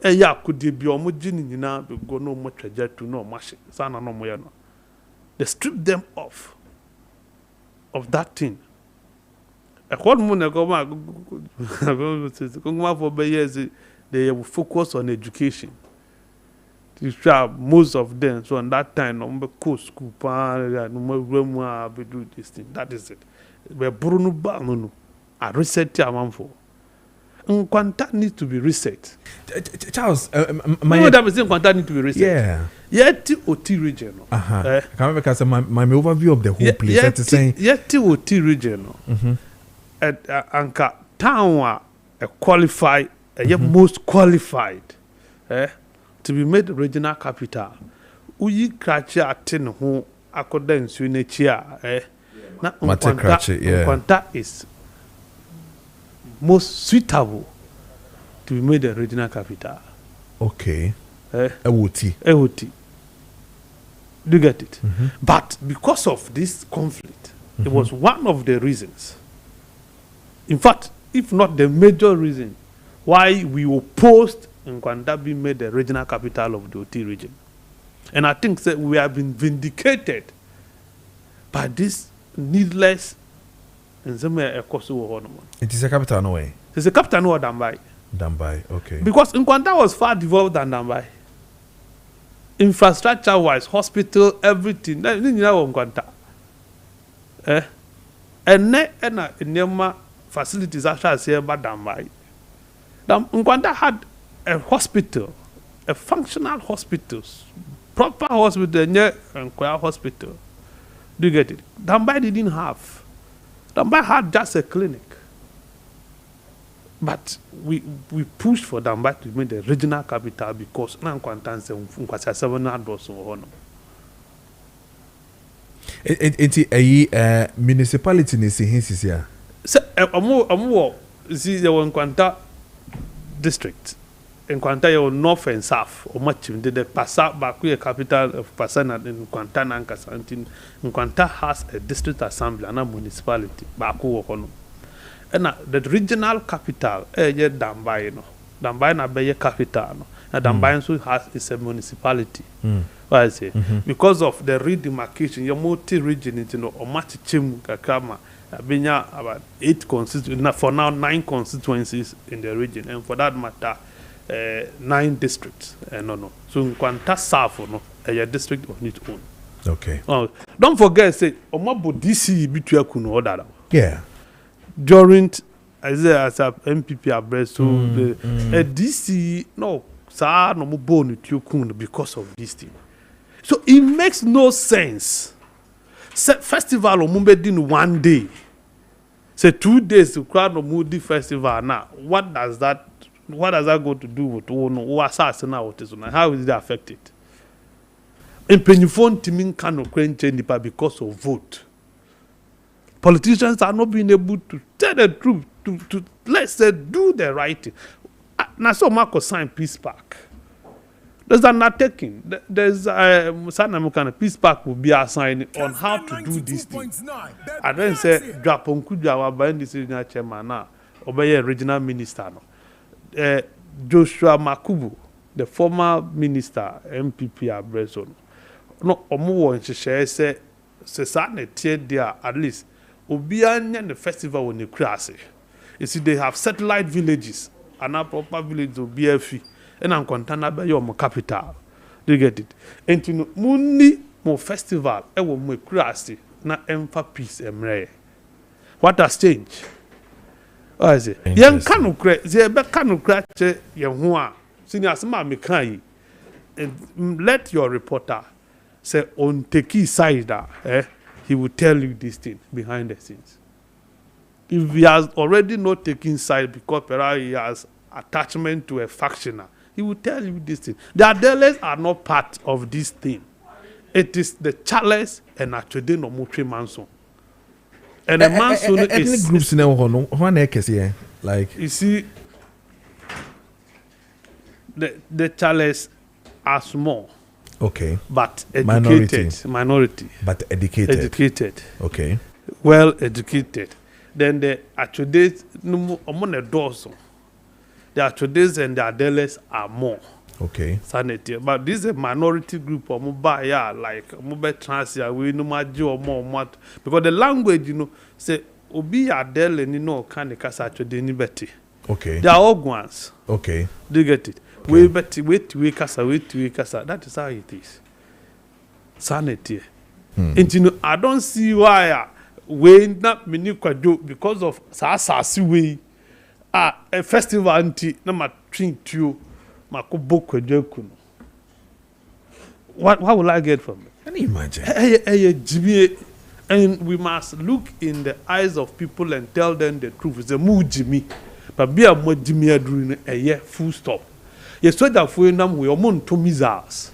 ya kudi bi omo gini nyina be go no mo twaja tu no mashi sana no mo ye no. They strip them off of that thing. A whole moon ago, for years, they will focus on education. Most of them, so on that time, no more school, no do this thing. That is it. We're Bruno Banono. A reset for. Nkwanta needs to be reset. Charles, my that was Nkwanta need to be reset. Yeah. Yeti Oti region. Can because my overview of the whole place. That's saying Yeti Oti region. At Anka town a qualified, most qualified, to be made regional capital. Uyi krachi atin who according to nature. Na Nkwanta is most suitable to be made a regional capital. Okay. Ewoti. Do you get it? But because of this conflict, it was one of the reasons. In fact, if not the major reason, why we opposed Nkwanta being made the regional capital of the Oti region. And I think that we have been vindicated by this needless and some it is a capital no way. It's a capital no Dambai. Dambai, okay. Because Nkwanta was far developed than Dambai. Infrastructure wise, hospital, everything. Nkwanta. And Nema facilities actually here by Dambai. Nkwanta had a hospital, a functional hospital, proper hospital near Nkwanta hospital. Do you get it? Dambai didn't have. Dambai had just a clinic. But we pushed for Dambai to make the regional capital because Nkwanta Nkwanta 700 or so. It's municipality in Sihins. So, see the Nkwanta district. Nkwanta is north and south. Or much in the Passa, Maakye capital of Passana in Nkwanta Nankasa. Nkwanta has a district assembly and a municipality. Baku and the regional capital, Dambai, no. Dambai na be capital, no. And Dambai also is a municipality. What I say? Because of the redemarcation, your multi-region, you know, or much chim kakama. Been about 8 constituencies, for now 9 constituencies in the region, and for that matter, 9 districts. No. So Nkwanta South, no, a district on its own. Okay. Don't forget, say, Omabo DC between Kuno order. Yeah. During as a MPP abreast, so the DC no, sir, no more bone to because of this thing. So it makes no sense. Festival of Mumbedin one day. Say 2 days to crowd of Moody Festival now. What does that go to do with how is it affected? In Penifon Timing cannot change because of vote. Politicians are not being able to tell the truth, to let's say do the right thing. Now so Marco signed Peace Park. There's an undertaking. There's a Peace Park will be assigned on how to do this thing. And then say, Draponku Jawa by this chairman now, obey a regional minister. Joshua Makubu, the former minister MPP Abreso no omo won hyehyɛ say sa na tie there at least obia nya the festival on the krase. You see they have satellite villages and a proper village obia fi and Nkwanta na be your capital. Do you get it? And you know munni mo festival e wo mo krase na emfa peace emre. What has changed? What is it? Yen kanu kre, ze be kanu kra che yen ho a. Senior asema me kan yi. And let your reporter say on Teki side that he will tell you this thing behind the scenes. If he has already not taken side because perhaps he has attachment to a factioner, he will tell you this thing. The Adeles are not part of this thing. It is the Charles and actually no Mutri Manson. And the Manson is groups now one like you see the Charles are small. Okay. But educated. Minority. But educated. Educated. Okay. Well educated. Then the Achodes among the doors. The Achodes and the Adeles are more. Okay. Sanity. But this is a minority group of mobile, like mobile transia, we no matter or more. Because the language, you know, say Obi Adele and you know can the casa Achode Betty. Okay. They are all ones. Okay. Do you get it? Okay. Wait to casa. That is how it is. Sanity. And you know, I don't see why we not many kwado because of sa way a festival anti na ma treat you makobo kwado kuno. What will I get from it? Can you imagine? And we must look in the eyes of people and tell them the truth. It's a mu Jimmy. But be a more Jimmy doing a year full stop. Yes, so that for them we among two missiles.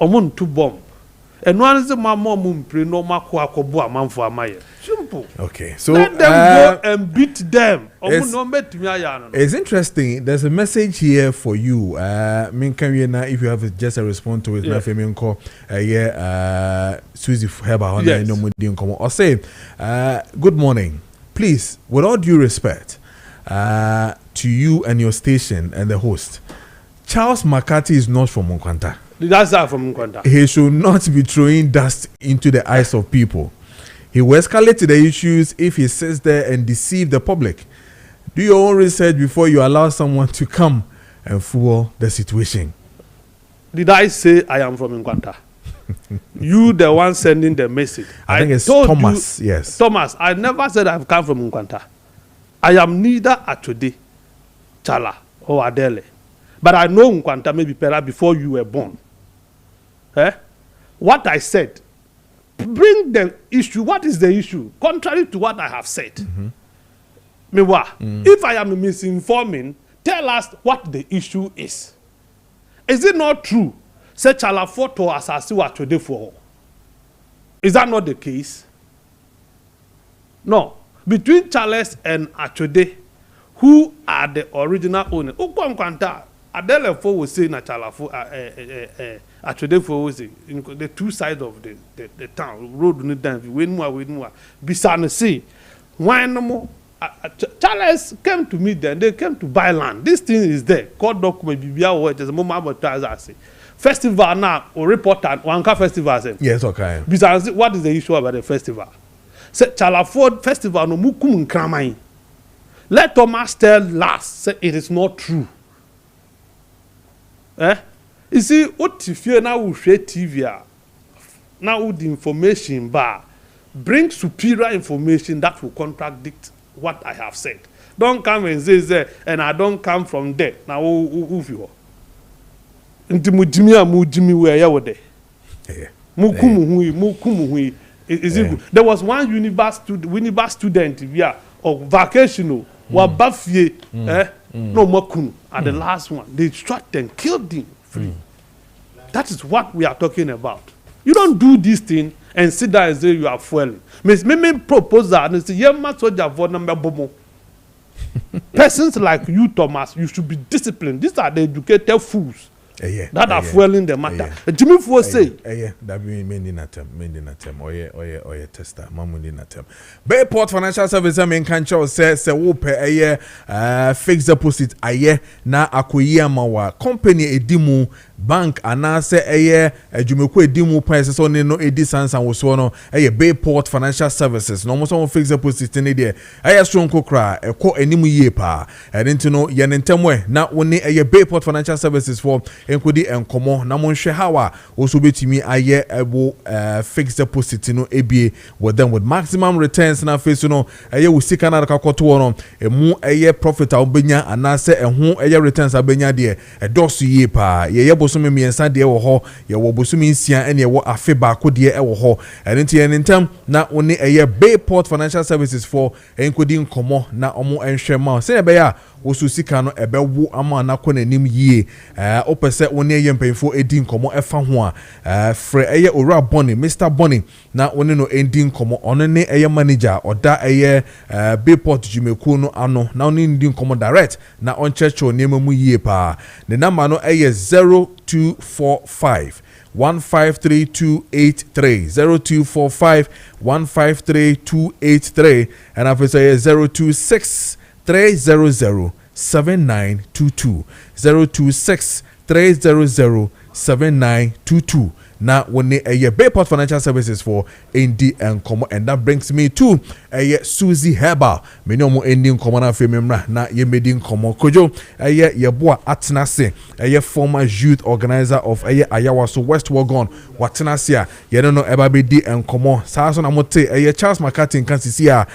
Among two bomb. And one is the mom pre no makwako a man for a mile. Simple. Okay, so let them go and beat them. It's interesting. There's a message here for you. If you have just a response to it, Susie Heba or say, good morning. Please, with all due respect to you and your station and the host, Charles McCarthy is not from Nkwanta. That's that from Nkwanta. He should not be throwing dust into the eyes of people. He will escalate the issues if he sits there and deceive the public. Do your own research before you allow someone to come and fool the situation. Did I say I am from Nkwanta? You the one sending the message. I think it's Thomas. Yes. Thomas, I never said I've come from Nkwanta. I am neither Achode, Chala, or Adele. But I know Nkwanta maybe perhaps before you were born. What I said, bring the issue. What is the issue? Contrary to what I have said. If I am misinforming, tell us what the issue is. Is it not true? Say Chala photo asasi wa Achode for. Is that not the case? No. Between Charles and Achode, who are the original owners? Nkwanta. Adele for will say na Chala for Achode for will say the two sides of the town road no down when more Bisano say why no more Charles came to meet them. They came to buy land. This thing is there. Court document bibia or just moment advertise say festival now or reporter one festival say yes okay. Bisano what is the issue about the festival? Say Chala Ford festival no mukum nkramai. Let Thomas tell last say it is not true. You see, what if you now share TV now with the information bar bring superior information that will contradict what I have said. Don't come and say and I don't come from there. Now who you Inti mujimi where you were there. Mukumu is it good? There was one Unibar student of vacational Wabafie no Mokunu at the last one. They shot and killed him. That is what we are talking about. You don't do this thing and sit down and say you are fueling. Me propose that and say, "Yema soldier for number bomo." Persons like you, Thomas, you should be disciplined. These are the educated fools that are fueling the matter. Jimmy for say, that be mending at them, or tester, Mamundin at them. Bayport Financial Services, I mean, Cancho says, Wope a year, fixed deposit a year, na akoya mawa, company a dimu, bank, and now say a year, a Jumiko dimu prices on no edisans and was one a year Bayport Financial Services, no more fixed deposit in a year, a year strong cocra, a co enimu ye pa, and into no Yanintemwe, not only a year Bayport Financial Services for enkodi enkomo na monhwe hawa also betimi aye ebo fixed deposit no ebie with them with maximum returns na face no aye wo sika na kakoto no emu aye profit a obenya anase eho aye returns abenya de edoso ye pa ye bosomi miensa de wo ho ye wo bosomi nsia ene wo afe ba ko de e wo ho enti entem na oni aye Bayport Financial Services for enkodi enkomo na omo enhwe ma se be ya wosu sika no ebe wo ama na ko nanim yie opese woni eye mpemfo edi nkomo efa ho a fre eye ora Bonny Mr Bonny na woni no edi nkomo ono ne eye manager oda eye Bayport Jumeku no ano na woni edi nkomo direct na on checho nemu mu yie pa ne number no eye 0245 153283 0245 153283 and after 026 300 7922 026 300 7922 na woni eye Bayport Financial Services for ND and Komo, and that brings me to eye Susie Herbal me no mo ending Komo na fe memra na ye medin Komo kojo eye ye boa atenase eye former youth organizer of eye Ayawaso West Wagon watenase a ye no eba be di and Komo sa so na mote eye Charles McCarthy kan sisi a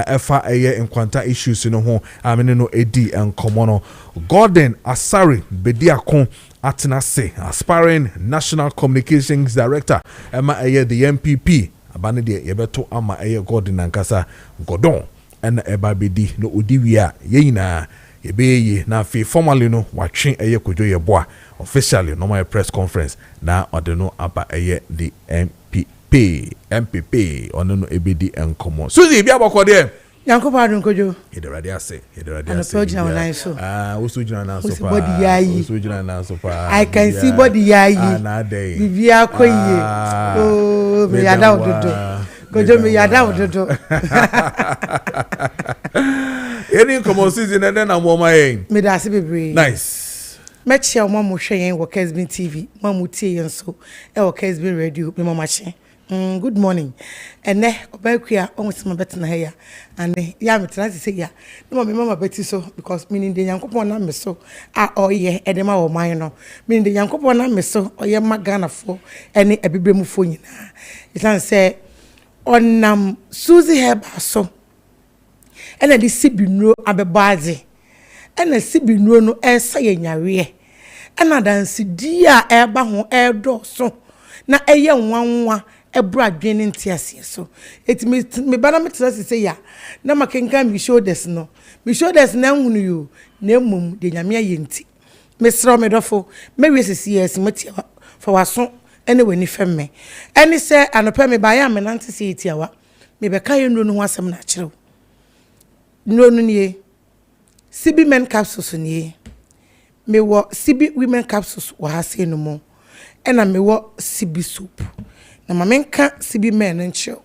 efa eye Nkwanta issues no ho amene no edi and Komo no Gordon Asari bedi akon Atenase, aspiring National Communications Director, Emma Aye, the MPP, Abanidi, Yebeto Ama Aye Gordon Nankasa, Godon, and Eba Bedi, no Udiwia, Yena, Yebe, na fi formally no, watching Aye Kujo Yeboa, officially, no my press conference, na Odeno Aba Aye, the MPP, on no Ebedi and Komo. Susie, Biabako there. Yankopa Dunkojo. Hideradia say. I can see body yayi. Bibia koye. Oh, me yada ododo. Kojo me yada ododo. Any common season and then I'm on my end. Me da se bebre. Nice. Match your mom hwe yen wo Kessben TV. Mom tie yen so. E wo Kessben radio me mama che. Good morning. And ne obakuya almost my better here. And ya me try to say ya. No mama beti so because meaning the Yankopon na me so ye edema wo man no. Meaning the Yankopon na me so ye magana fo ene ebibremu fo nyina. It can say onam Susie Heba so. Ene di sibinuro abebaze. Ene sibinuro no ensa ye nyawe. Ena dansi dia eba ho edo so. Na eye nwanwa ebra dwene ntiase so it me bana me tse say ya na makenka mi shoulders no na hunu yo na emum de nyame ayenti me sro me dofo me wesisi yes matia for waso ene wani femme ene se anopa me ba ya me nante se etiawa me be ka yenu no ho asem na kirew no nie CB men capsules nie me wo CB women capsules wa hase no mo ena me wo CB soup na mamenka CB men nche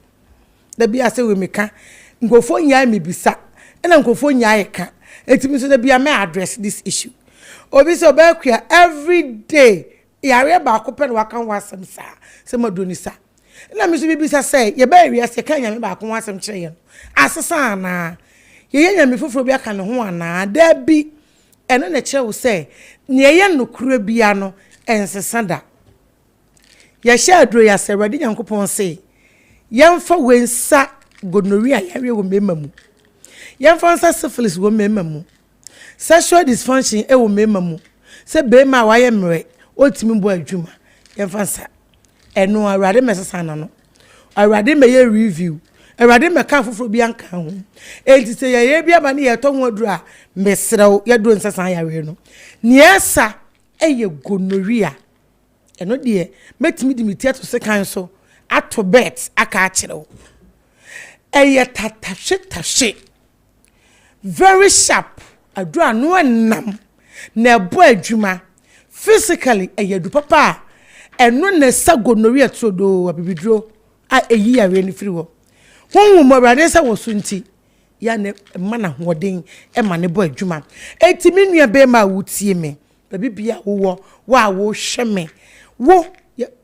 da bia se we meka nkofo nya me bisa ena nkofo nya yeka etimi so da bia me address this issue obi so ba kwa every day yare ba ko pe wa kan wasam sa se madoni sa na me so bibisa say ye ba wi ase kan nya me ba ko wasam kire ye asesa na ye nya me foforo bia kan ho ana da bi eno na kire wo say ne ye no kura bia no ensesa da ya sha adro ya se radi Nyankopon say yemfa wensa gonorrhea yare wo memamu yemfa nsa syphilis wo memamu sexual dysfunction e wo memamu se be ma wa ye mre otimi bo adwuma yemfa nsa eno awrade mesesa na no awrade me ye review awrade me kan foforo bi anka ho enti se ye bia ba ne ye to ho adura mesrew ye do nsesa yare no niesa eye gonorrhea eno de metimi di mitia to sekan so ato bet aka akireo eye tatashe very sharp adura no nam na ebo adwuma physically eyedu papa eno na sa gonorrhea trodo abibidro a eyi yare ni firi wo honwu mo brade sa wo sunti ya ne mana hoden e ma ne bo adwuma etimi nua be ma wutie me bibia wo wa wo hweme wo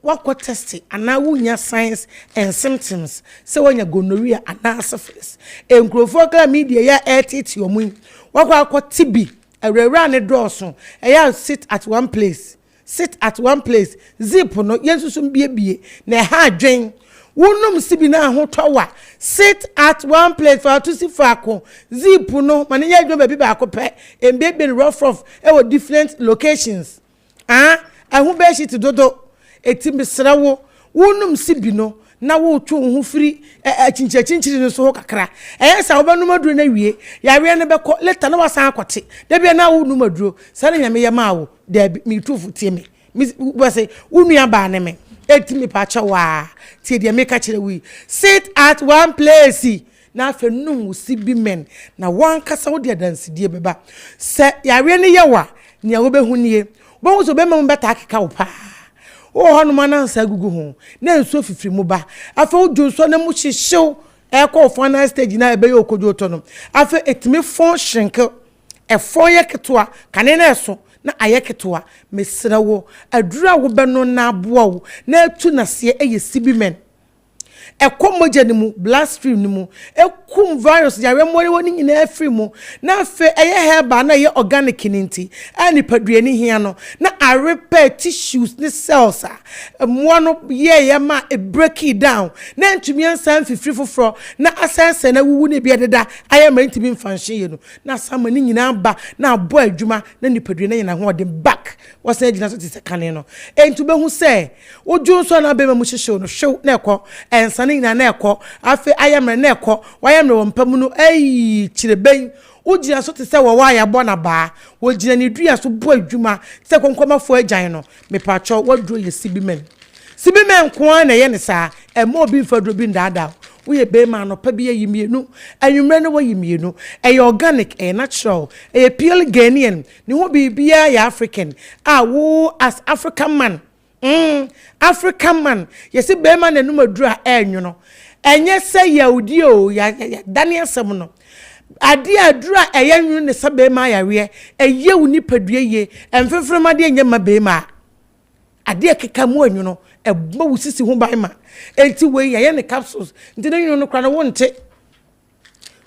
what test ana wunya signs and symptoms so wanya gonorrhea ana syphilis enkrofo kala media ya etiti omun wakwa tibi awura ne drawson eya sit at one place zip no yensusum biebie na ha adwen wonum sibi na ho towa sit at one place for to see fako zip no mane ya adwen ba bi ba ko pe embebe rough e wo different locations ahu be shi dodo etim srawo wonum sibi no na wo twu ho firi chinchiri no so kakra sa obanum aduro na wie yare ne beko later na wasan akote da bia na wo num aduro sare nyame ye ma wo da mi tufu tie me we say unua ba ne me etimi pa cha wa tie de me ka kire wi sit at one place na afa num sibi men na wan kasa wo de dance die beba se yare ne ye wa nia wo behu nie bo so be ma mbeta akeka wo pa honu mana nsa gugu ho na nso fifiri mu ba afa ojo nso na mu hyehyew ko final stage na ebe ye okojo to no afa etimi fon shrink fon ye ketwa kane na eso na aye ketwa mesrawo adura wo be no na aboa wo na atu na se eye sibimen ekomoje ni mu blood stream ni mu ekum virus yare mori woni nyina afri mu na afa eye herba na ye organic ninti ani padue ni hia no na a repair tissues ni cells mo no ye ma e break it down na ntumi ansan fifiri foforo na asanse na wuwu ne bia deda aye ma ntumi mfanshe ye no na sama ni nyina ba na abo adwuma na ni padue na nyina ho de back wasan agina so tisekane no entu be hu se ojo so na be ma mu hyehye no hwew na ekọ ensane nyina na ekọ afi ayemre na ekọ wayemre wo mpam no kireben ujina so te se wo wa ya bo na ba wo jina ni dua so bo adwuma se konkomafo agyan no me pacho waduro ye sibimen ko na ye ne sa ema obi faduro bi ndada wo ye be ma no pa bi yimienu anwumre no wo yimienu e organic e natural e pure Ghanaian ni ho bibia ya African wo as African man African man yesi be ma na numadura enwo no enye se yaudi o ya Daniel sem no ade adura eyenwu ne sabe ma yawe eye uni padue ye emfefrema de enye ma be ma ade ekeka mu anwu no ebo wusisi ho ban ma enti we ye ne capsules ntine nyu no kra no wonte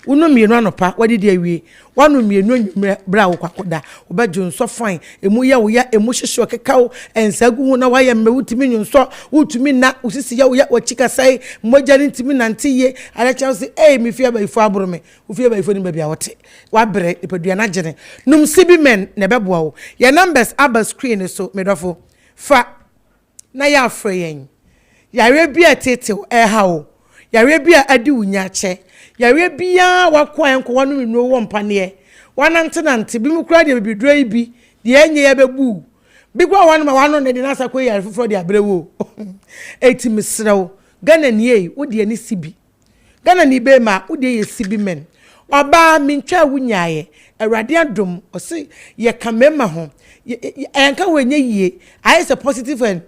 unu mienu anopa wadi de awie wanu mienu anwumre bra wo kwakoda obajo nso fine emu ya wo ya emu hyehye okekawo ensagu hu na waya mewutimi nso wutumi na usisi ya wo ya wachika sai moja ni ntimi nantiye alacha se mi fia ba ifu aborome ufia ba ifu ni ba bia wote wabre ipadua na gene num sibi men na beboa wo ya numbers aba screen so medofo fa na ya afreyen yare bia tetew ha wo yare bia adi wunya che yare bia wakwa enko wanu minu wo mpane wanantenante bi mukura de bibidro ibi de enye ya bebu bi kwa wanu ma wanu ne de nasa ko yare foforo de abrewo eti misrew Ghana nie wo de ani sibi Ghana ni be ma wo de ye sibi men oba mintwa wunyaye awrade adom osi ye kamema ho enka wenye yie ayese positive and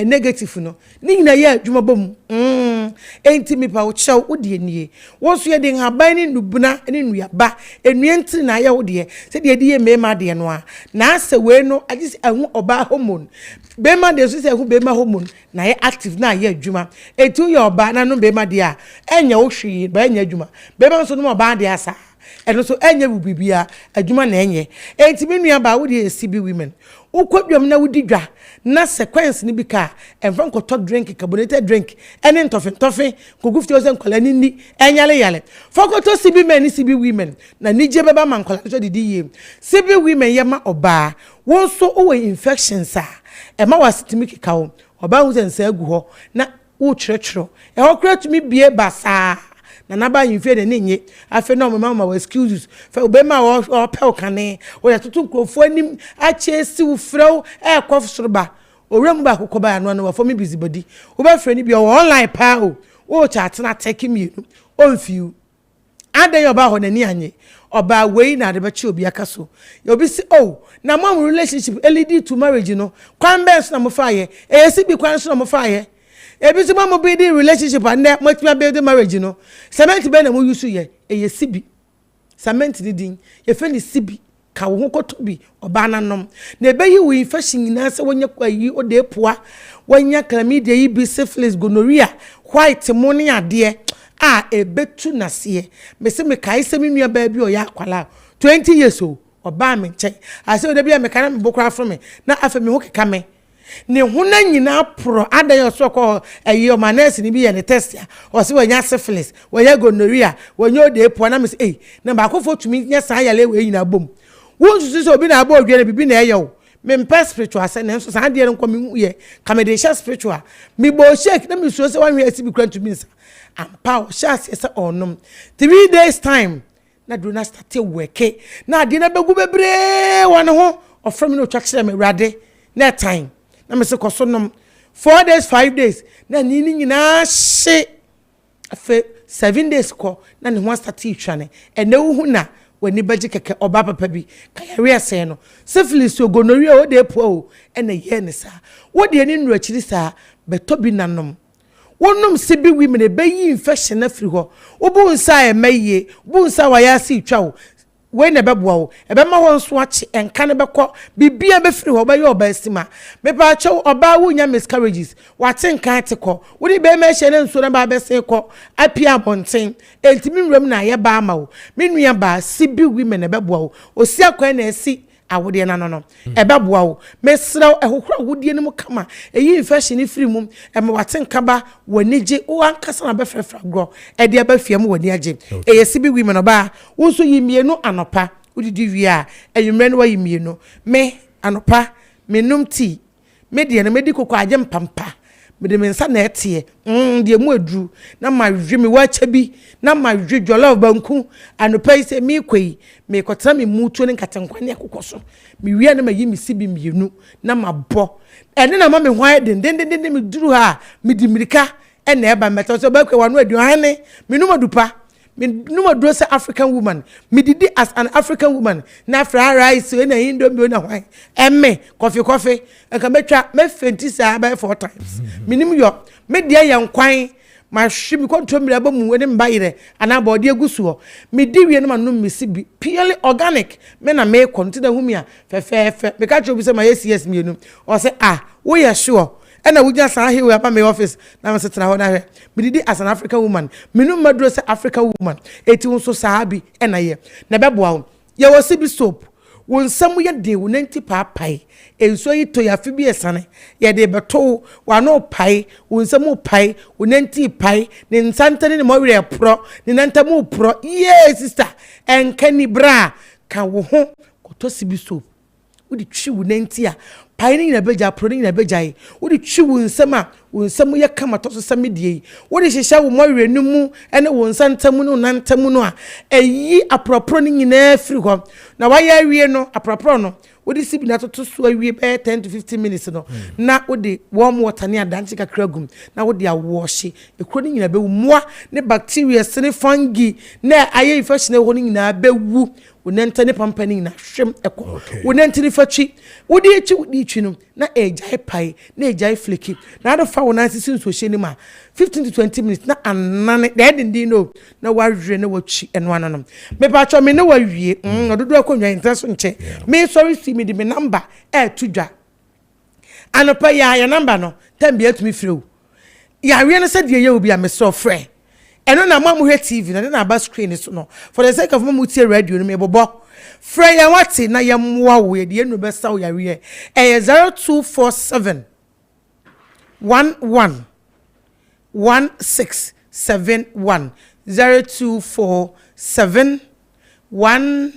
negative no ni nyina ye adwuma bom enti mi pa wo chew wo de nie wo so ye de haban ni nubuna ni nuaba enuenti na ye wo de se de ye mema de no a na ase we no agisi ahu oba hormone bema de so se ahu bema hormone na ye active na ye adwuma etu ye oba na no bema de a enya wo hwi ba enya adwuma bema so no oba de asa eno so enye bibia adwuma na enye enti me nua ba wo de CB women ukwadwam na wudi dwa na sequence ni bika enfa nkoto drink carbonated drink ene ntofe kogufti ozen kola ni enyale yale fokoto CB men ni CB women na nije beba mankola so didi ye CB women ye ma oba won so owe infections ma wasitimi kikawo oba hu zensa agu ho na wo kyerɛkyerɛ ho kra tumi bie basa na naba yimfe de nenye afi na mama wa excuses fa obema o pel kane o ya tutu krofo anim a chesi wo frɛw kof soroba owram ba kokoba ya no wa for me busy body wo ba frɛ ni bi online pa o cha tena take me o mfiu adan oba ho nani anye oba wei na de be che obi aka so obi si oh na mom relationship lead to marriage no kwan be so na mo faaye si bi kwan so na mo faaye ebi so mom be the relationship and mo build marriage no cement be na mo use ye sibi cement ni din ye fe ni sibi ka wo koto bi oba nanom na ebe yi wo infection nyina se wonya kwayi o de poa wonya chlamydia yi bi syphilis gonorrhea white money ade ebetu nase me se me kai se me nua ba bi o ya akwala 20 years o oba me nche ase o de bia me kana me bokra from me na afa me ho keka me ne huna nyina pro ada yo so ko o manes ni bi ye ne test ya o se wonya syphilis wonya gonorrhea wonya o de poa na me se na ba ko fo tumi nya san yale we nyina bom won susu so bi na aba odwe na bibi na eyo me mpa spiritual se na so san de nko me hu ye kamedesha spiritual me bo shake na me so se wan we asi bi kwantu mi sa ampa shas yes onum 3 days time na do na start work na de na begu bebre won ho ofrem no twakere me rade na time na me se koso nom 4 days 5 days na ni nyina hye afa 7 days ko na ne ho start itwane ene hu na wani baji keke oba papa bi kayare ase no syphilis o gonorrhea o de po o ene ye ne sa wo de ni nru akiri sa beto bi nanom wonum sibi women be yi infection afiri ho obu nsa emaye bu nsa wa ya si twa o we na beboa o ebe ma won so ache enka ne beko bibia be firi ho be ye oba esima me pa ache oba wunya miscarriages wate nka ateko wo di be ma hye ne nso na ba be se ko Appiah bonten entimi nwram na ye ba ama o me nua ba sibi women beboa o osi akwa na esi awode na no ebeboa o mesra ehokora wodie ne mu kama eyi infection ni free mum me wate nkaba wanije o ankasa na be frefra gro e de ba fiam wani age sibi women oba wo so yimienu anopa udidi wi a enwumre no yimienu me anopa menum tea me de na me di kokọ aje mpampa me de mensa na etie de mu aduru na ma hwe me wacha bi na ma hwe jollof banku anopa ise mi kwei me kotra me mutu ne nkatenkwane akokoso me wi na ma yi me sibi mienu na ma bo ene na ma me hwan den me duru ha me di mirika ene eba meta so ba kwe wanu aduane me numa dupa me numa do say African woman me didi as an African woman na fried rice we na indomie na hwan emme coffee aka metwa me fenti sa by 4 times minim yo me dia yan kwan ma hwe me kontro mi aba mu we mba yire ana ba odi egusuo me di wie no ma no me sibi purely organic me na me konti da humi a fe me ka cho bi say ma yes mienu o say wo ye sure and I would just say here at my office. Now I'm sitting out me did as an African woman. Me no madro say African woman. Eti won so sabi and I na beboa. Ye was sibi soap. Won somewhere dey won enti papai. En so yi to ya fibi esane. Ye dey beto wa no pai. Won samu pai. Won enti pai. Ne nsantane ne mo were pro. Ne nantamu pro. Yes sister. En kani bra ka wo ho koto sibi soap. Wo di twi won enti a pai na beja pro na beja wo di twi won nsam ye kama to so samedie wo di hihya wo mo were numu ene won nsantamu no nantamu no a eyi apropro ni nyina afiri ho na wa ya wie no apropro no wo di sibi na to so awie be 10 to 15 minutes no na wo di warm water ni adanchi kakra gum na wo di awoshe ekro ni nyina be moa ne bacteria ne fungi na aye infection ho ni nyina be wu wonenta ne pampani na hwem eko wonenta ne fatwi wodi echi wodi twi no na ejai pai na ejai fleki na do fa wona sisi nso hye ni ma 15 to 20 minutes na anane de din no na wahwe na watwi eno ananom me pa cho me na wawie ododo akonwa intenso nche me sorry see me di me number tudwa anopa ya number no tambi atumi free ya wie no se de ye obi a me so frɛ eno na mamu he TV na na ba screen so no for the sake of mamu tie radio no me bobo frɛ ya wate na ya mmoa wo ye de no be saw ya wie 0247 11 1671 0247 11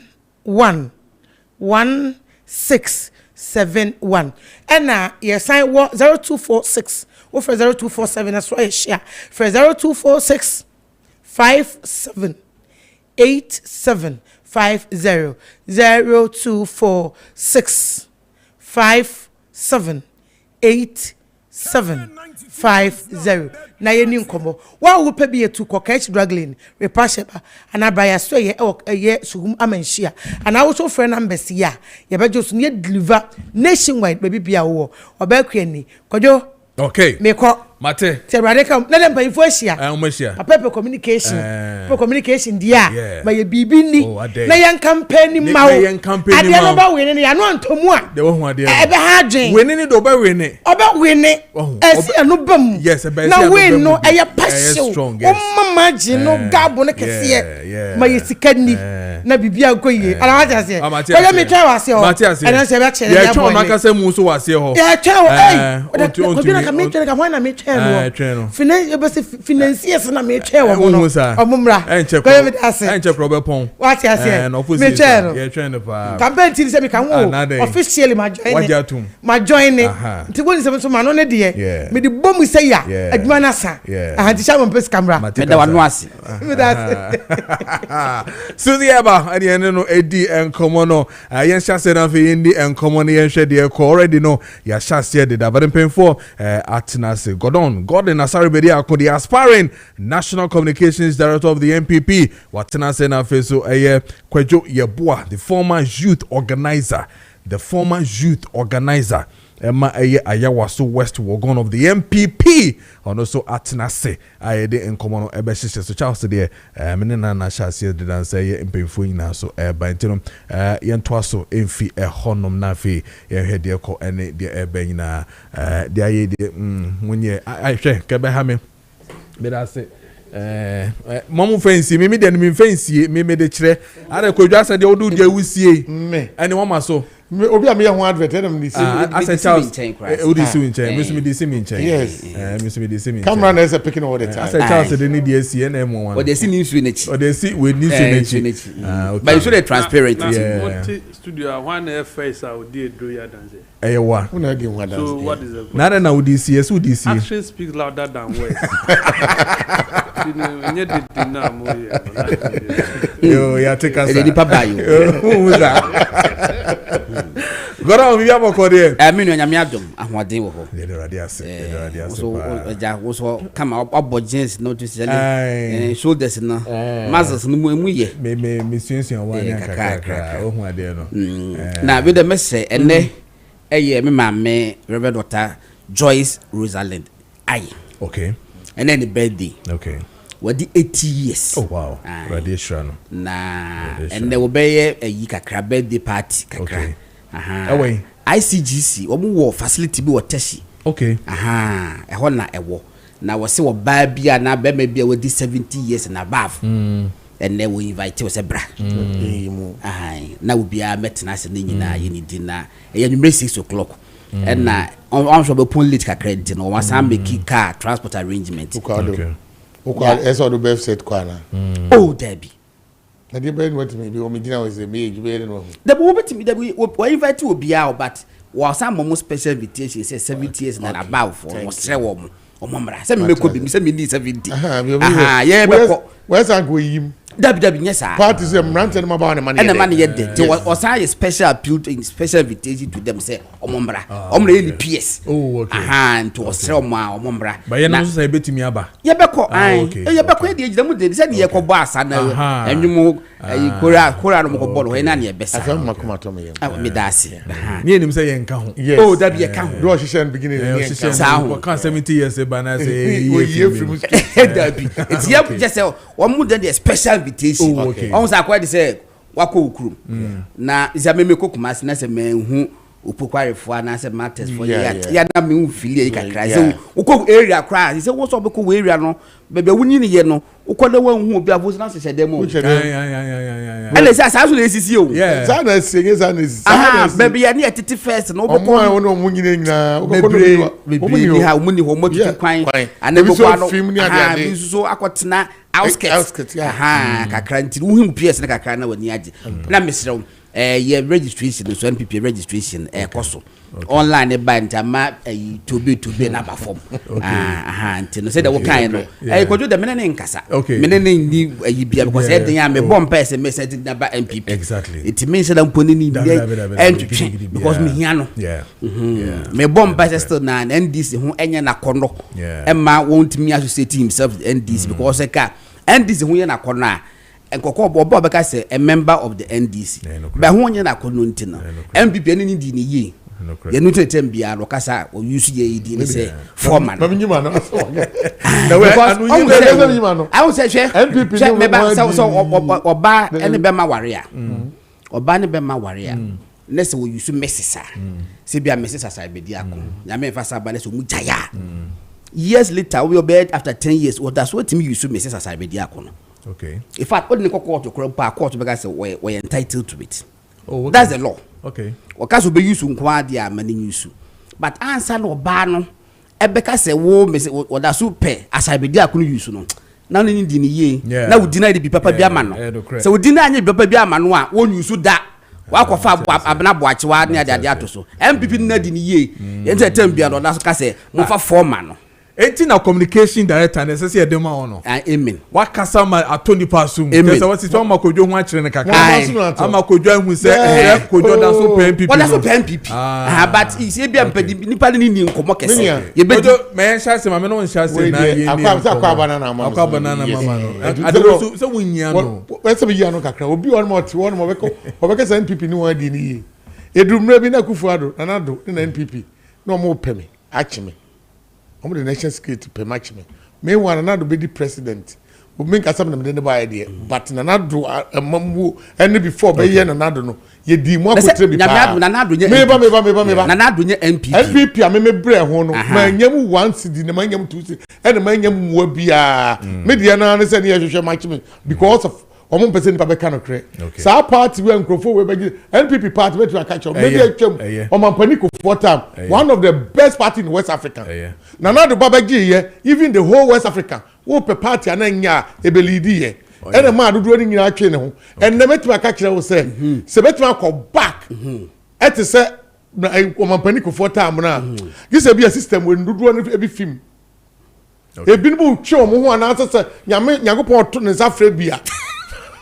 1671 ena yesan wo 0246 wo for 0247 as well share for 0246 57 8750 0246 57 750 na yeni nkomo wa wo pe bi etu ko catch dragging repasheba ana braya so ye sugum amanhia ana wo so friend numbers ya ye bejo so ne deliver nationwide baby bia wo obakua ni kojo okay meko mate te radika na dem pan fuashia paper communication dia ma ye bibi ni na yan campaign ma wo ade no ba we ni ya no antomu a de wo hu ade e be ha dwen we ni do ba we ni esi no bam yes be na we no e ya passion o mama ji no gabo ne kese ma ye sikani na bibi akoye ala wa jase ko ya me twa wase o ana se be chere ya boy ye twa makase mu so wase ho ye twa ko bi na ka me twa ka ho na me twa financiers na me twa wo no omumra ko ya me ase enche probe pon what ase me twa ye twa no pa campaign ti se me kan wo officially ma join ni nti woni se so ma no ne de me di bom se ya aduma na sa ti sha mo pes camera me da wanu ase me da Suzy Eba ade ene no edi enkomo no yen sha se na fe indi enkomo no yen hwe de ko already no ya sha se de da but penfo atenase Gordon Asaribedi Ako, the aspiring National Communications Director of the NPP. Watenase na fe so Kwejo Yeboah, the former youth organizer. Emma Ayawaso West Wagon of the MPP. And also Atenase Ayede Enkomono Ebeshishe. So Charles de Menina Nashasi did and say Impinfuina so Bantino Yentwaso Enfi Honum Nafi Yehediako and the Ebena the Aye when ye I share Kabahame. But I say Mamu fancy, me then me fancy, me made the chair. I could just say the old do we see and one maso. Obi am here one advert them this as a child odi su in chain miss me dey see me in chain yes miss me dey see me camera na is picking all the time as a child say they need the see na m1 or they see news in it or they see we news in it but you should be transparent studio one face out dey do ya dance wa so what is the na odi see yes odi see action speaks louder than words you did na mo yo ya take us dey pa bayo who that Gora we have a cordial. I mean, I'm Yadum, and what they were. So, come up jeans, notice, shoulders, no, muzzles, no more. May Miss one. Now, with the message, and then a year, me, Reverend Daughter Joyce Rosalind. Aye, okay. And then the birthday, okay. What the 80 years? Oh wow, radiation. Nah, and there will be a yika birthday party. Okay. Away. ICGC, or facility be what teshi. Okay. A hona a war. Now was so baby and now maybe with this 70 years and above. And then we invite you as a bra. Now will be a metinaz and then you need dinner. And you 6 o'clock. And now on shall be police credit, you know, once I make car transport arrangement. Okay. As all the birth set corner. Oh, Debbie. I didn't want to be dinner was a maid. The moment that we invite you will be out, but was some more special invitation says 70 years and above for Sewom or Mamma. Some could be 70. Yeah, where's I going? Yes, parties them ranting about the money and the money yet. There was a special appeal in special invitation to them, say, O Mombra, only PS. Oh, okay. And to Selma or Mombra. But you're not say bet me about. Yabako, Yabako, them said Yakobas and you move a Koran when I best. I found Makumatomi. I will be Darcy. Near him saying, oh, that be a count. Russian beginning. Can't 70 years, but I say, it's just one more than the special invitation. Okay. Almost I quite say wako ukuru. Na izame cook mas na se me hu upokware fo na se matters for ya na me hu filie kakra. So uko area cry. He say what's up ko area no bebe wunyi ne ye no uko na wan hu obi avosi na se dem o. Yeah. Ele say asaso na esisi o. Sana singe sana. Bebe ya ne etiti first no uko no munyi na uko bebe ha umuni ho mo tutu kwan. Ana bo kwa no. Ah, so akotena outskirts kakra nti wo him PS na kakra na wani age na mesrew yeah registration so NPP registration koso online by ntama to be na ba form nti no say that we kind no kojo de menene nkasa menene ni bia because e den ya me bomb person me say na ba NPP exactly it means that mponi ni because me hia no me bomb person still na NDC ho enye na kono emma won't me associate himself with NDC because NDC ho ye na kono a nkoko obo beka say a member of the NDC ba ho nye na kono ntina MPP ni di ni ye ye no tetem bia no kasa o use ye di ni say foreman ma nyima no na we anu nyima no I will say MPP no me ba so oba ene be ma ware a oba ne be ma ware a na se wo use mesesa se bia mesesa sa be di akon ya me fa sa ba na so mu jaya years later we obeyed after 10 years what that's what me use mesesa sa be di akon. Okay. In fact, only court because we're entitled to it. Oh, okay. That's the law. Okay. Because we use unquadia many use. But answer no bano. Ebeka say wo me say or da super as I be there couldn't use no. Now ni di ni ye. Now we deny the papa bia man no. So we deny any papa bia man no a won use that. Wa ko fa abna boache wa na ade ato so. MPP na di ni ye. Enter tem bia no da so ka say mo fa foreman no. Enti na communication director na sese edema ono. Amen. Wa kasa ma atoni pasum. Kesa wasi to ma kodwo ho akire ne kaka. Ama kodwo ahu se kodwo da so PMPP. What so PMPP? But is e bia mpadi nipa ni nkomo kese. Ye bedo me nshase ma me no nshase na ye ni. Akwa banana mama. Akwa banana mama no. Ade so wunya no. Wese be yi ano kakra. Obi on mo ti won mo beko. Obeka se NPP ni wan di ni yi. Edumre bi na Kufuado na do na NPP. No mo peme. Achi me. The nation security per match me. Meanwhile, another be the president. We make us something in the idea. But another a mamu and before by yen another no. Ye di mo ko trebi pa. Meba NPP. NPP a me bre ho no. Man nyam one city na man nyam two city. And man nyam wo bia. Media na say na ye match me because of omo person pa be kan okre. Sa party we nkrofo we be NPP party we to catch up. Maybe atwam omo pani ko for time. One of the best party in West Africa. Na na do babaji here even the whole West Africa. Wo pe party ananya e be lead here. And the man do ni nyina atwe ne ho. And na metima catch we say se betima ko back. Et say na omo pani ko for time na. This be a system we do e be film. E bi no twe omo ho ana say nyame nyagopon to ne safre bia.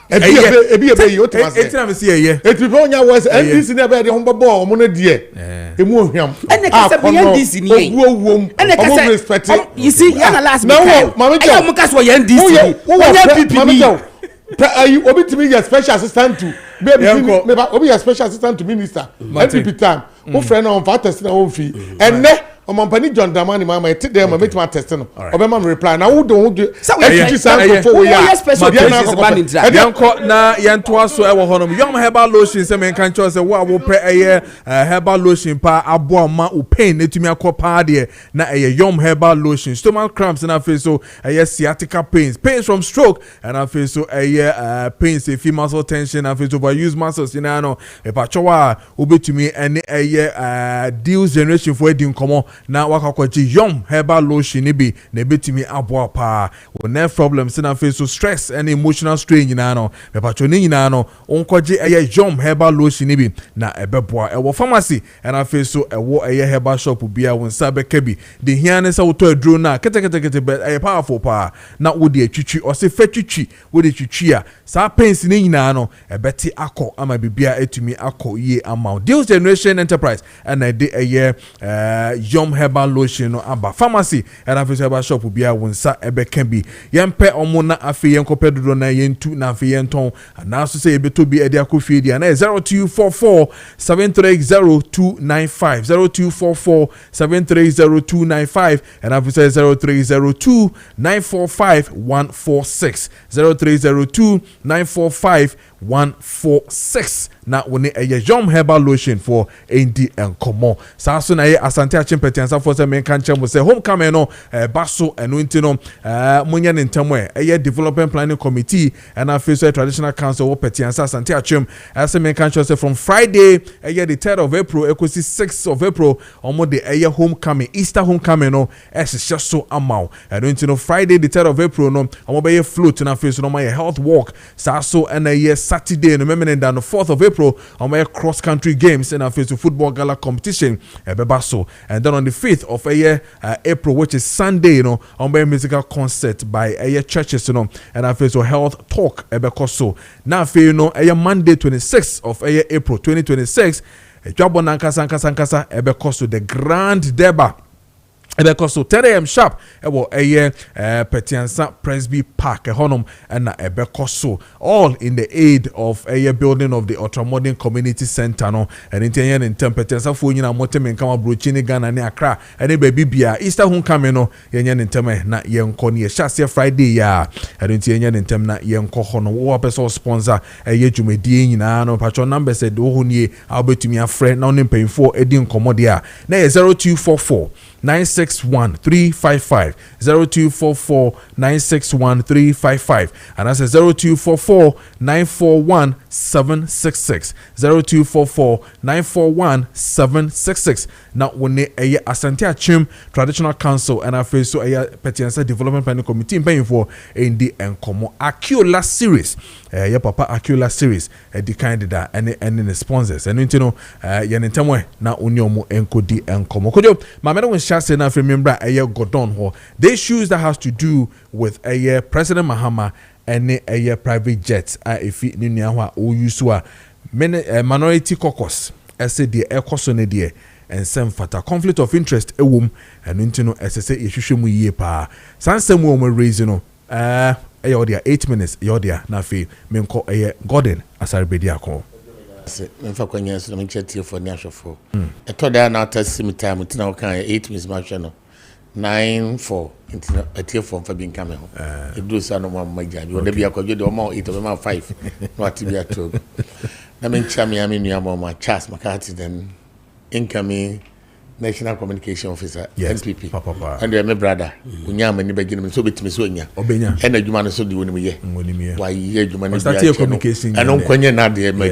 Ebi you to say. Etina me see ye. It be onya was NDC na be de ho bobo omo na die. Emu ohwam. Ene ka se be NDC ni ye. Ene ka se respect. You see yana last me. Ene mo ka so ye NDC. Onya PPP ni. Obi timi ye special assistant to me ba obi ye special assistant to minister. NPP time. Wo friend on fa test na wo fi. Ene omampani John Dramani mama e tede ma metima test no obema me reply na wo do execute sound for we ya special yanko na yanto aso e wo honom yom herbal lotion se men kan cho se wo pre eye herbal lotion pa abo ma o pain netumi akopa de na eye yom herbal lotion stomach cramps na face so eye sciatica pains from stroke and I feel so eye pains e female muscle tension and face overuse muscles you know e pa chowa obetumi ene eye deals generation for edin komo na wakakwaji yom herbal lotion ni bi na betimi aboa pa wo nerve problems na face so stress and emotional strain nyina no me pacho ni nyina no onkwaji eye yom herbal lotion ni bi na ebeboa ewo pharmacy and I face so ewo eye herbal shop bia won sabe kabi de hiane se wo to adro na kete be eye powerful pa na wo de atwitwi o se fatwitwi wo de twitwi a sa pains ni nyina no ebeti akọ ama bibia etumi akọ ye ama deals generation enterprise and I de eye yom herbal lotion no aba pharmacy and after herbal shop bia wonsa ebe kan bi yempe omo na afi yenkope dodo na yentu na afi yenton na so say ebeto bi ede akofie dia na 0244 730295 0244 730295 and after 0302 945 146 0302 945 146 na woni eye yom herbal lotion for ND and Komo sa so na ye asante achempetiansa for se men kan chem se homecoming no baso eno ntino munya ne ntamo eye development planning committee and after traditional council wo petiansa asante achem ase men kan se from Friday eye the 3rd of April ekosi 6th of April omo de eye homecoming Easter homecoming no ehye so amaw eno ntino Friday the 3rd of April no omo be ye float na face no my health walk sa so and eye Saturday no memenen da no 4th of April April on my cross country games and face to football gala competition bebaso. And then on the 5th of April, which is Sunday, on my musical concert by churches, and face to health talk bekoso. Now Monday 26th of April 2026, Jabo Nankasa ebekoso the Grand Deba. Because so 10 a.m. sharp, Petiansa Presby Park, honum, and Ebekoso, all in the aid of a building of the Ultramodern Community Center, no, and in Petiansa Fuina Motem and Kama Bruchini Ghana and Accra, and a baby beer, Easter Homecoming, Yan in Teme, not young Connie, Chassia Friday, and in Tian in Tem, not young Cohono, or person sponsor, a Yejumedi, no patron number said, oh, ye, I'll be to me a friend, non paying for Edin Commodia, 0244 961 355 0244 961 355 and that's 0244 941 766 0244 941 766. Now when a Asante Achim Traditional Council and I face so a Petiansa Development Planning Committee paying for in the Encomo Akiola series. Ya papa Akiola series the candidate and the sponsors and you know yanentemwe na unyomo enkodi enkomo kojo mameda won shase na remember Gordon ho they shoes that has to do with President Mahama and a private jet if ni nua ho a o use a minority caucus say the ekoso ne de and some fata conflict of interest ewom and you know say ehwehwemu yie pa sansem wo mo raise no 8 minutes yodia na fe menko Gordon asarbedi akọ se menfa kwanya so me chetie for ni ahwefo etoda na tasi me time tina o kan 8 minutes ma hwe no 9-4 intina atiefo mfa bi nka me ho edu sa no ma majabi oda bi akwadwe de o ma 8 o ma 5 no atibi ato na me ncha me ami nua ma Charles McCarthy then incoming National Communication Officer, yes, NPP. Papa. And my brother, Unyama ni begin so betimi so nya. Obenya. And adwuma no so di woni ye. Why ye adwuma no bi communication. And on kwanye na de ma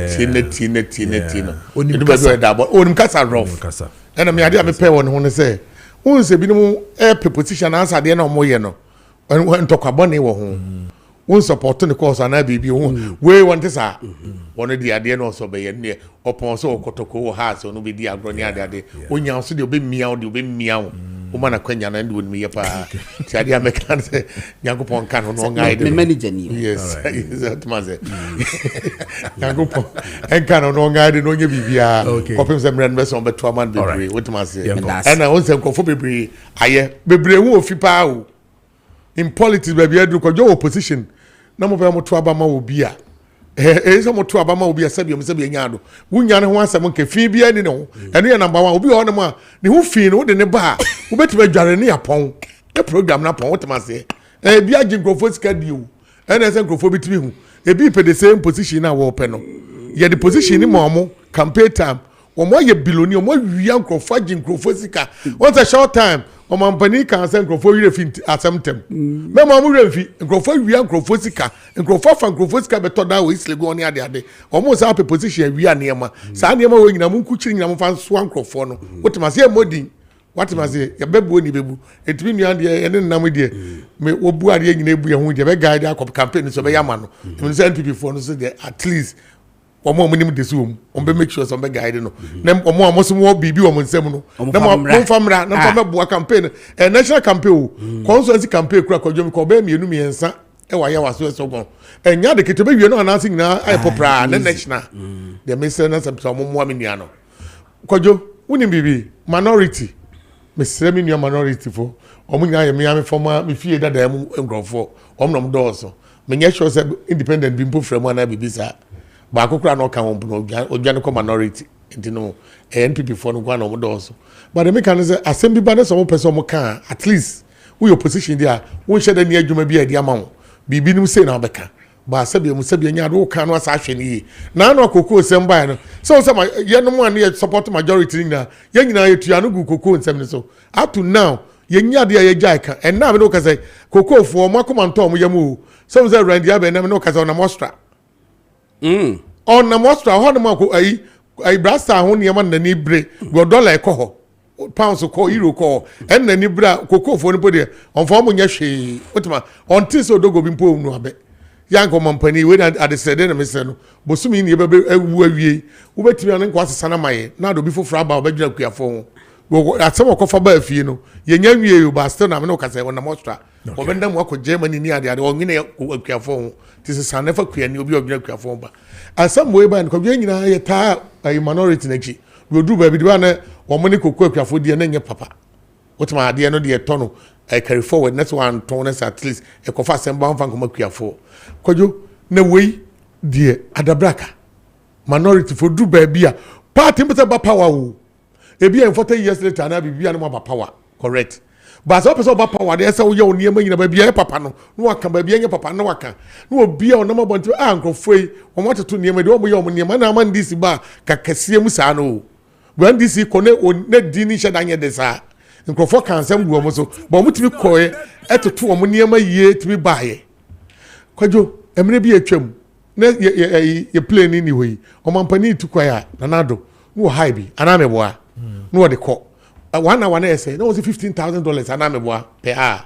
tina. Oni do be da but onim kasa rough. And me ade me pay won ho ne say, won se bi no preposition answer de na omo ye no. When talk about ne wo ho. Won support the course and I be we want this one of the idea no so be near upon so kotoko house no be dia groni ade when you so dey be meow woman akwanya na ndi woni pa ti ade american say yakopon kan no guide me manager ni yes that man say yakopon en kan no guide no nya bibia kopim say mran be so be to man bebre what man say and I won say kofo bebre aye bebre hu ofi pa o in politics baby edu ko jo opposition na mo be mo to abama obi a so mo to abama obi a sabi nya do wunya ne ho asem nke fi bia ni no eno ye number 1 obi ho ne mo a ne ho fi no de ne ba wo betime dware ne yapon e program na pon what ma say bi agi grofo sika di o ena se grofo bitimi hu e bi pe the same position na wo pe no ye the position ni mo campaign time wo mo ye biloni o mo wia grofo agi grofo sika once a short time o man pani kan say grofo wire fi asemtem me mo mo refi grofo wia grofo sika grofo fa grofo sika beto da we isle go ni ade o mo say pe position wia ne ma sa ne ma wo nyina mo nkuchiri nyina mo fa so grofo no what ma say modin what ma say ya bebu oni bebu etimi nua de ene nnam de me obu ade nyina ebu ye hu de be guide akop campaign so be yama no me say NPP for no so de at least omo nim de so on be make sure some be guide no na omo amoso mo bibi omo nsem no na mo famra na mo meboa campaign national campaign constituency campaign kura kodwom ko be mienu miensa e wa ya waso so gon enya de kete be wie no announcing na ai popra na national de me say na some mo me nua no kodwo woni bibi minority me say me nua minority fo omo nya ye me ya me former me fie dada mu ngrofo omo no do so me nya sure say independent bi mpo fremu na bibi sa ba akokura no kan won odwane ko minority nti no NPP for no gwa no do so but the mechanism say assembly ba na so person mo kan at least we opposition there won shede ne adwuma bi ade ama wo bibi nim say na obeka ba sabi mu sabi nya do kan no asa hwe ne na na kokoo sem ba no so ye no mo an support majority na ye nyina ye tua no gu kokoo nsem ne so up to now ye nya de ye jai kan and na me no ka say kokoo fo mo akomanto mo yamu so say randy abe na me no ka say na mostra on na mostra ho na mako ai brasa ho ne ma na ni bre go dollar ko ho pounds ko euro ko en na ni bra kokofo ni pode on fo mo nya hwe otima on tin so dogo bi mpo nu abe yanko mampani we na adesede na mese no bosumi ni bebe ewu awie wo betimi an nko asesa na maye na do bi foforo aba obedwira kuafo wo asem okofa ba afie no ye nya wie yo ba still na me no kasa wona mostra obenda mu akọ Germany ni ade onwene kuafo ti se sanefa kuani obi obedwira kuafo ba asem we ba nko wie nyina ye ta minority na chi we do ba bi ba na wo mo ne kuafo die na nye papa wotima ade no de tono carry forward next one tonnes at least e kofa semba mfa nkoma kuafo kojo na wei die adabraka minority for do bia party mpe ba power wo ebi en 40 years later na bibia no ba power correct but so person ba power dey say wo ye oni ema nyina ba bia papa no no aka ba bia nye papa no aka no obi a onama bonto nkrofoi wo moteto ni ema dey wo ye wo ni ema na man disi ba kakasie mu sa no when disi kone na dini shedanye de sa nkrofo kan sam guo mo so ba mutimi koye etoto wo ni ema yie timi baaye kwajo emre bi atwam na ye plane ni hoyi o mampani tukwaya nanado no high bi anameboa no de ko 1 hour na ese na was $15,000 anameboa per hour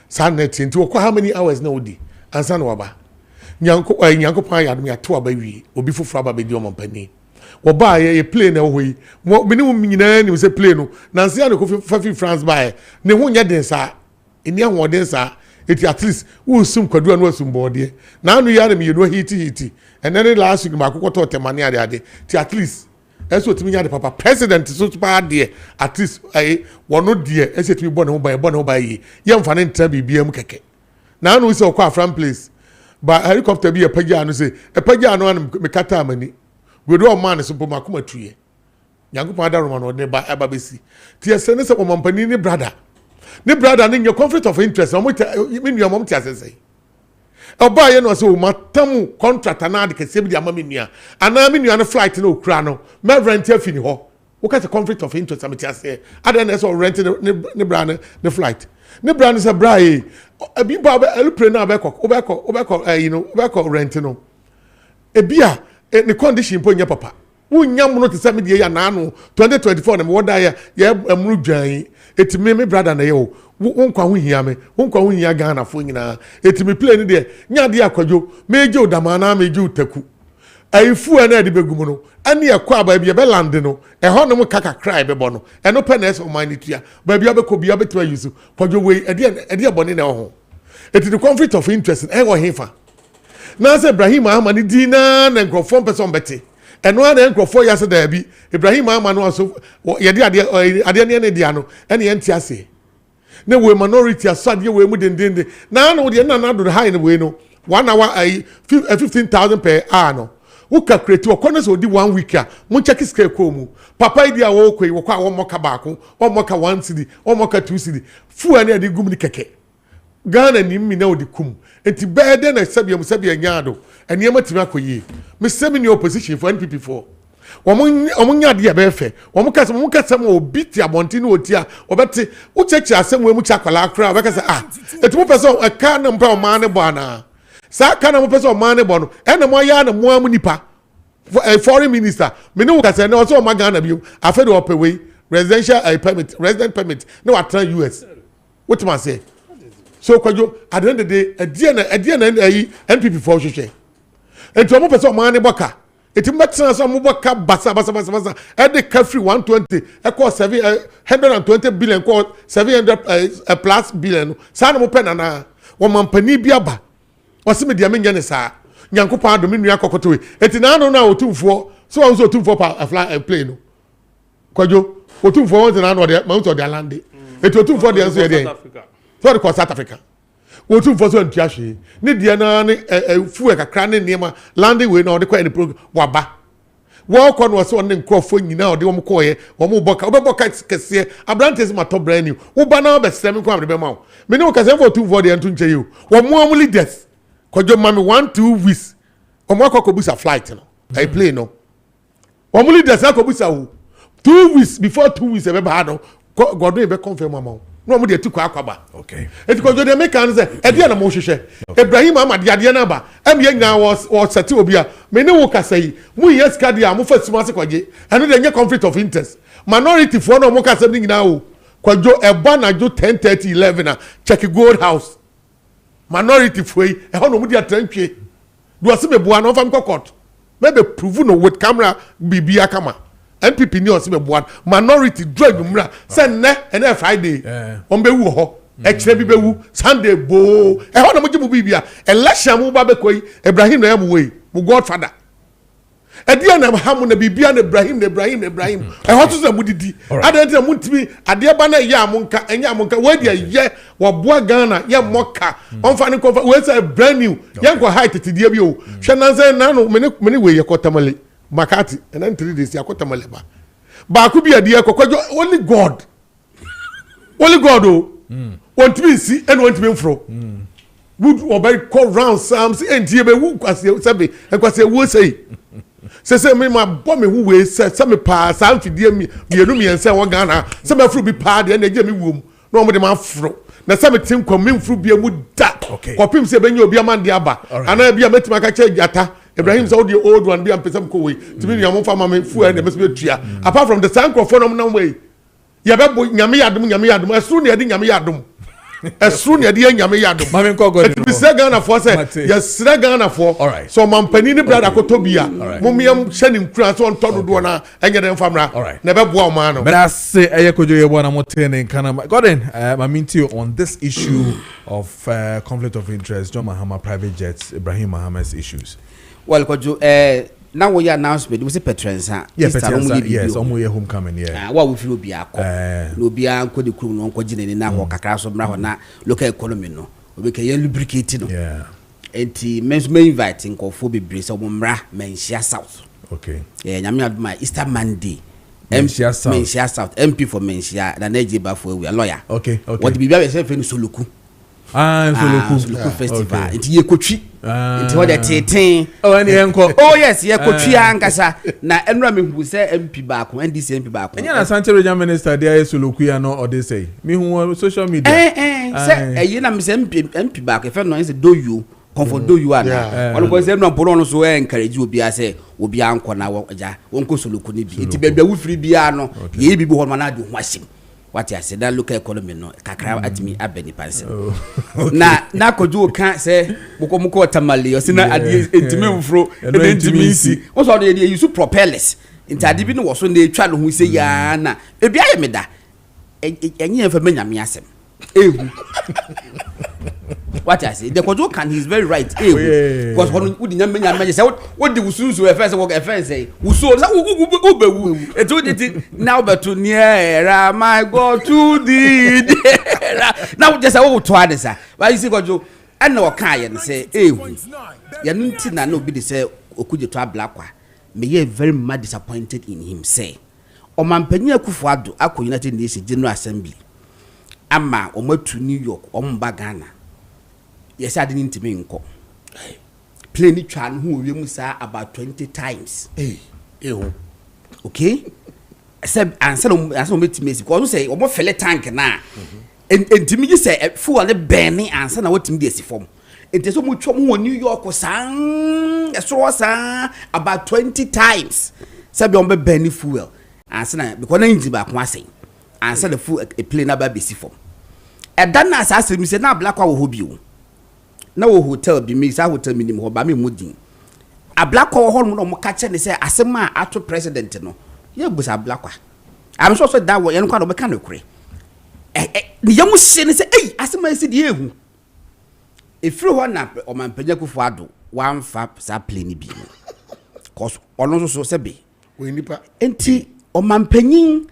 sanet nti wo how many hours na odi ansa na waba nyanko pa ya dum ya to aba wi obi foforo aba be di o mampani wo ba ye plane na hoyi mo minimum nyina ni se plane no na nsia na Kofi France ba ne ho nya den sa eni ahoden sa it at least who sum kwadu anu asum bode na anu ya na me no hiti and then last week ma kokoto temane ade ti at least eso timi nya de papa president so pa de at least wono de eso timi bo ne ho ba yi ye mfa ne ntra bibia mu keke na anu se okwa from place ba helicopter bi epagia anu se epagia anu an me kata amani we do man so po makoma tuye nyangopa da roma no ne ba aba besi ti ese ne se po mampani ni brother in your conflict of interest mean your mom tiasese oba ye no so matam contract na de kese bi de amami nua ana me nua no flight na okura no me rent afini ho wo ka conflict of interest am tiase ada na so rent ne brand ne flight ne brand se bra e abi ba airplane na obeko rent no ebia ne condition po nya papa wunyam no te se me de ya na no 2024 na me woda ya amru dwan etimi me brother na ye o wonkwa ho hia me wonkwa ho hia Ghana fo nyina etimi plane de nya de akwadwo meje odama na meje utaku aifu na de begum no ane ekwa aba bia be land no e ho no kaka cry be bo no e no pe na eso man tua ba bia be ko bia be to use kwadwo we ede bone na ho eti the conflict of interest e wo hefa na se Ibrahim Ahmad dina na nkrofo person bete eno ana nkrofo ya se da bi Ibrahim Ahmad no so ye de ade ne dia no ene ye ntiase na we minority asade we mu dendende na no de na do high no we no 1 hour 15,000 per hour no wo calculate wo kono so di 1 week a mo check scale ko mu papa idi a wo koi wo kwa wo moka baako wo moka 1 cedi wo moka 2 cedi fu ani ade gum ni keke Ghana ni mi na odi kum enti bede na sabia nyaado ene matimi akoyi me semi ni opposition for NPP for omunya de be fe omukasa mo obiti abonti no otia obeti uchechi asem we mu chakwala akra obekasa eti mo person aka na mpa o man ne bo ana sa ka na mo person o man ne bo no ene mo ya na mo amu nipa foreign minister me ne wo kasa na o so o magana bi afede o pewe resident permit na wa tran US what man say so kwajo at the end of the day adie na NPP for hwehwe enti mo person o man ne boka it makes some boka basa e de ka free 120 e ko 720 billion ko 700 plus billion sa na mo pe na wo mampani bi aba wose me dia me nyane sa nyankopa ado me nua kokoto eti na no na otumfo so won so otumfo pa fly plane no kwajo otumfo won na no de mount of the land eti otumfo de so ye de so de South Africa otumfo so ntiahwe ne de na ne fu e kakra ne niema landing we na de kwa ni program waba wo ko no so ne nkrofo nyina de wo koye wo boka obeboka kese abrantes ma to brand new wo ba na be stem kwa de be ma me ne wo kase for otumfo de ntu nche yo wo mo leaders kojo mami 1-2 weeks o mo akobusa flight no I play no o mo leaders akobusa wo 2 weeks before 2 weeks e be ba no God e be confirm am no mo de tu kwa akwaba okay eti kojo de make an say e de na mo hwehwe Ibrahim Ahmad de na ba am ye nya was seti obi a me ne wo kasa yi mu yes card a mo fa suma se kwaje eno de nya conflict of interest minority for no mo kasa ni nyina o kojo e ba na jo 10:30 11 a check gold house minority foi e ho no mu de atrantwe do ase me bua no fam court maybe prove no with camera bibia kama MPP ni ose me bua minority drug mra say ne ene Friday on be wu ho ekire bi be wu Sunday bo e ho na mo gimu bibia election mu ba be koi Ibrahim na yam we mu godfather Edia na hamu na bibia na Ibrahim e ho to say mudidi adan na muntimi ade ba na ya amonka enya amonka we dia ye wo boa Ghana ye moka onfa ne konfa we say brand new ye ko height tidie bi o hwe na say na no mene we ye kotamale makati and then 3 days ya kotamale ba ku bi ade kokwajo only God o want me see and want me mfro would obey call round Psalms and tie be wu kwase sabe e kwase wo say se me ma bo me hu we se me pa sa mfidie mi enu mi ense wo Ghana se me fru bi pa de na je mi wom na o mo de ma fro na se me tin kwa me mfru bi mu da kopim se benye obi amande aba ana bia metima ka che jata Ibrahim so the old one bia mpesam ko we timi ya mo fa ma me fu and me se betua apart from the sancrophone no way ya be bo nyame yadom asuru na yade nyame yadom esru ne de nyame yadom mame nko god it be say Ghana for say yes sre Ghana for so mampani ni brother akotobia mumiam shenim kura so onto dodo na enye dem famra na be boa ma no but I say ayekojo ye bona motene in Canada Gordon I mean to you on this issue of conflict of interest John Mahama private jets Ibrahim Mahama's issues well kojo now we announcement we say patrons yes omo ye homecoming what we feel bia ko no bia ko de krum no ko gine ni na ho kakra so mra ho na local economy no we be can lubricate no enti men invite nkofo bebre so mra menhia south okay nyame aduma Easter Monday menhia south MP for menhia na naje ba for we lawyer okay what bibia be say fe ni soluku Soluku festival enti ye kotwi enti what the teten and enko yes ye kotwi ankasa na enura me hu se MP ba ko NDC MP ba ko enya na Sanche regional minister there Soluku ya no or they say me hu social media say eyi na me se MP ba ko fe no say do you comfort do you ana one ko say no poro no so encourage obi a say obi anko na ja wonko Soluku ni bi enti bebia wu free bia no ye bi ho na de ho asim what I said that local economy no kakra atimi abeni panse na koju kan say muko tamale o sina ade entimi mfro entimi nsi wo so de use propellers nti ade bi no wo so na etwa no hu se ya na ebi aye meda enye enfa manyame asem ehu what I say the koju kan he is very right because when we nyame nyame say what the usunsu e first work e first say uso say wo bewu eto it now beto near my God to thee now just say wo to adisa but you see koju and no kan ye say ehu ye nti na no bi de say okuje to ablakwa me ye very much disappointed in him say o mampanya Akufo Addo akọ United Nations General Assembly ama o matu New York o mba Ghana yes I didn't mean nko plane twan hu we mu sa about 20 times okay said answer no metimesi because say o mo fele tank na entimi gi say fuel le burning answer na watimi dey si form enti so mu twom ho New York san so sa about 20 times said on be burning fuel answer na because na engine ba ko asay answer the fuel a plane na ba be si form e dan na asase mi say na black wa ho bio na wo hotel bi mi sa hotel minim ho ba me mudin ablakwa ho no mo ka che ne say asema ato president no ye busa ablakwa am so that wo ye no kwa no be ka no kure ni yamu se ne say asema esi de ehu efiri ho na o mampanya Akufo Addo wan fa sa plane bi cause ono so se be we nipa enti o mampanyin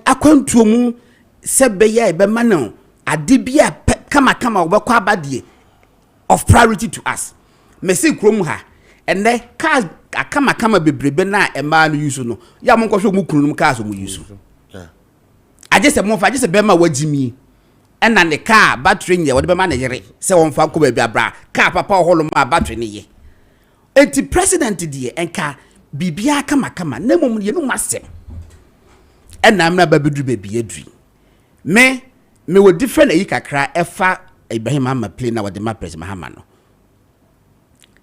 akwantuo mu se be ye be ma no ade bia kama obekwa abadie of priority to us mesi krom ha ene cars kama bebrebe na ema no use no ya mo nkwohwe mu kunum cars mo use agese mo fa agese be ma wagimi ena ne car battery nye wode be ma na yere se won fa ko baabi abra car papa oholo ma battery ne ye enti president die enka bibia kama na mom ye no masem ena amna babedu baby edri me were different ayi kakra efa Ibrahim Mahama play na wade ma President Mahama no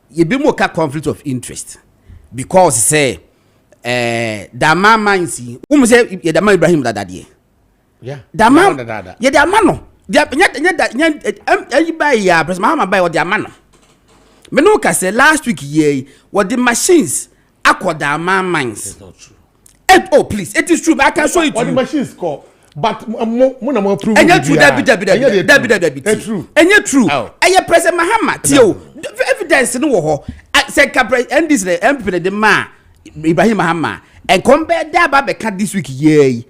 ye bi mo ka conflict of interest because say da mama nsi wo say ye da ma Ibrahim dadade da ma ye da ma no nya ayi ba ya President Mahama ba o da ma no me no ka say last week ye what the machines akoda man mines. It's not true. Oh please, it is true, but I can show it to what you. the machines call but mo na mo approve. And true, Debbie. And you true. And you President Mahama, Tio. Evidence no wo. Say Capre and this the MP the man Ibrahim Mahama and compare that babe this week ye.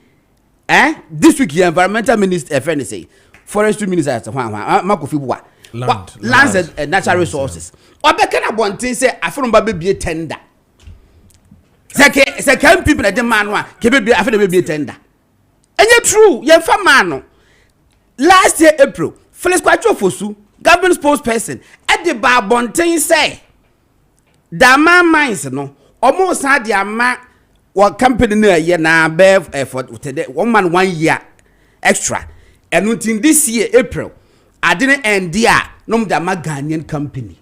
This week ye environmental minister friend say forestry minister Kofi Bua. Lands and natural resources. Obeka na bonten say afro ba be tender. Say can people the man wa ke be afro be tender. And you true, ye fa man. Last year April, Felix Kwacho Fosu, government spokesperson, at the bar bonten say Dama mines no almost had the ama what company near year na bev effort today 1 man 1 year extra. And until this year April, I didn't end there no the Ghanaian company.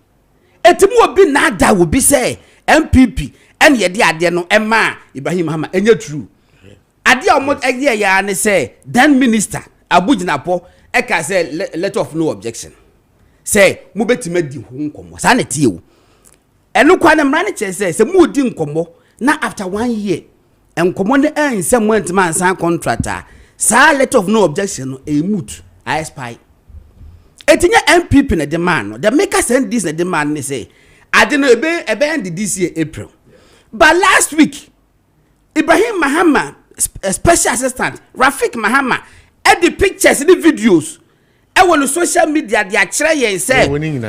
Etimu be na that will be say MPP and ye dia no Emma Ibrahim Mahama and you true. Ade almost a year ya ne say then minister Abujinapo eka say letter of no objection. Say mu betime di ho nkomo. Sa na tie o. Enu kwa na mrani che say mu di nkomo na after 1 year nkomo ne ense mo antima ansan contractor. Sa letter of no objection no e mut I spy. Etinya MPP na demand no. The maker send this na demand ne say I don't know ebe end this year April. But last week Ibrahim Mahama special assistant Rafik Mahama at the pictures the videos e won social media they akire yen say so woni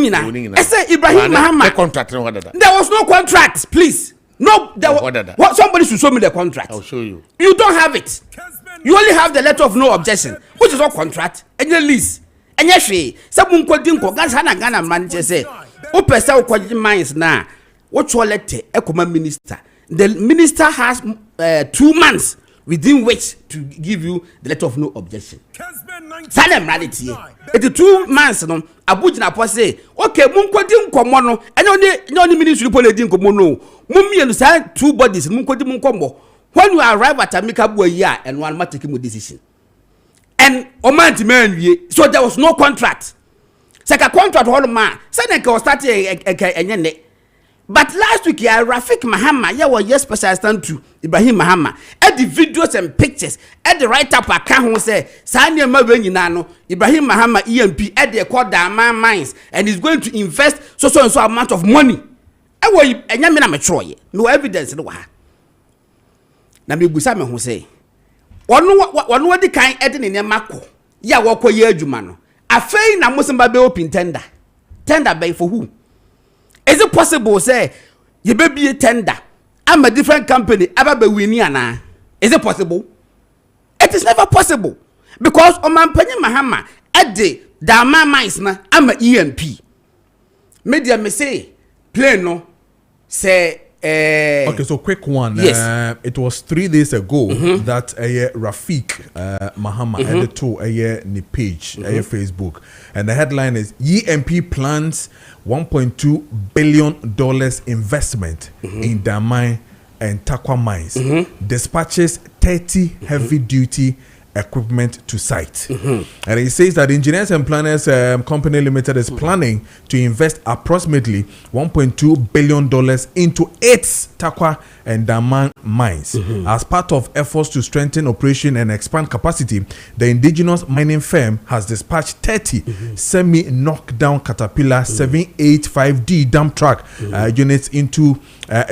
nyina I say Ibrahim Mahama contract no there was no contract please no there what somebody should show me the contract. I'll show you. You don't have it. You only have the letter of no objection which is not contract and your lease and your fee someone ko din ko Ghana man say o pesa o kwaji mines na what your letter ekoma minister. The minister has 2 months within which to give you the letter of no objection. Salem reality. It 2 months no Abujinapo say okay munkodi nkomo no and only ministry pole di nkomo no mummienu say 2 bodies munkodi munkomo when you arrive at amicable year and one matter take decision and omanti man wie so there was no contract. Seka contract all man say na ka start enye. But last week, Rafik Mahama, yeah, was yes special stand to Ibrahim Mahama. At the videos and pictures, at the write up account who say, Sanya Mabenino, Ibrahim Mahama EMP at the Dama mines, and is going to invest so and so amount of money. And Yamina Metroy, no evidence. No, Nami Busame who say, one what the kind Eden in Yamako, ya walk a year Jumano. A fay na Musambabe open tender. Tender bay for who? Is it possible say you be a tender? I'm a different company. Aba winning ana. Is it possible? It is never possible because Oman Penny Mahama at the Dama mines na I'm a EMP. Media me say plain no say okay, so quick one. Yes. It was 3 days ago that Rafik Mahama added to ni page, Facebook, and the headline is EMP plans $1.2 billion investment in Damai and Takwa mines, dispatches 30 heavy duty equipment to site. And it says that Engineers and Planners Company Limited is planning to invest approximately $1.2 billion into 8 Takwa and Daman mines. As part of efforts to strengthen operation and expand capacity, the indigenous mining firm has dispatched 30 semi-knockdown Caterpillar 785D dump truck units into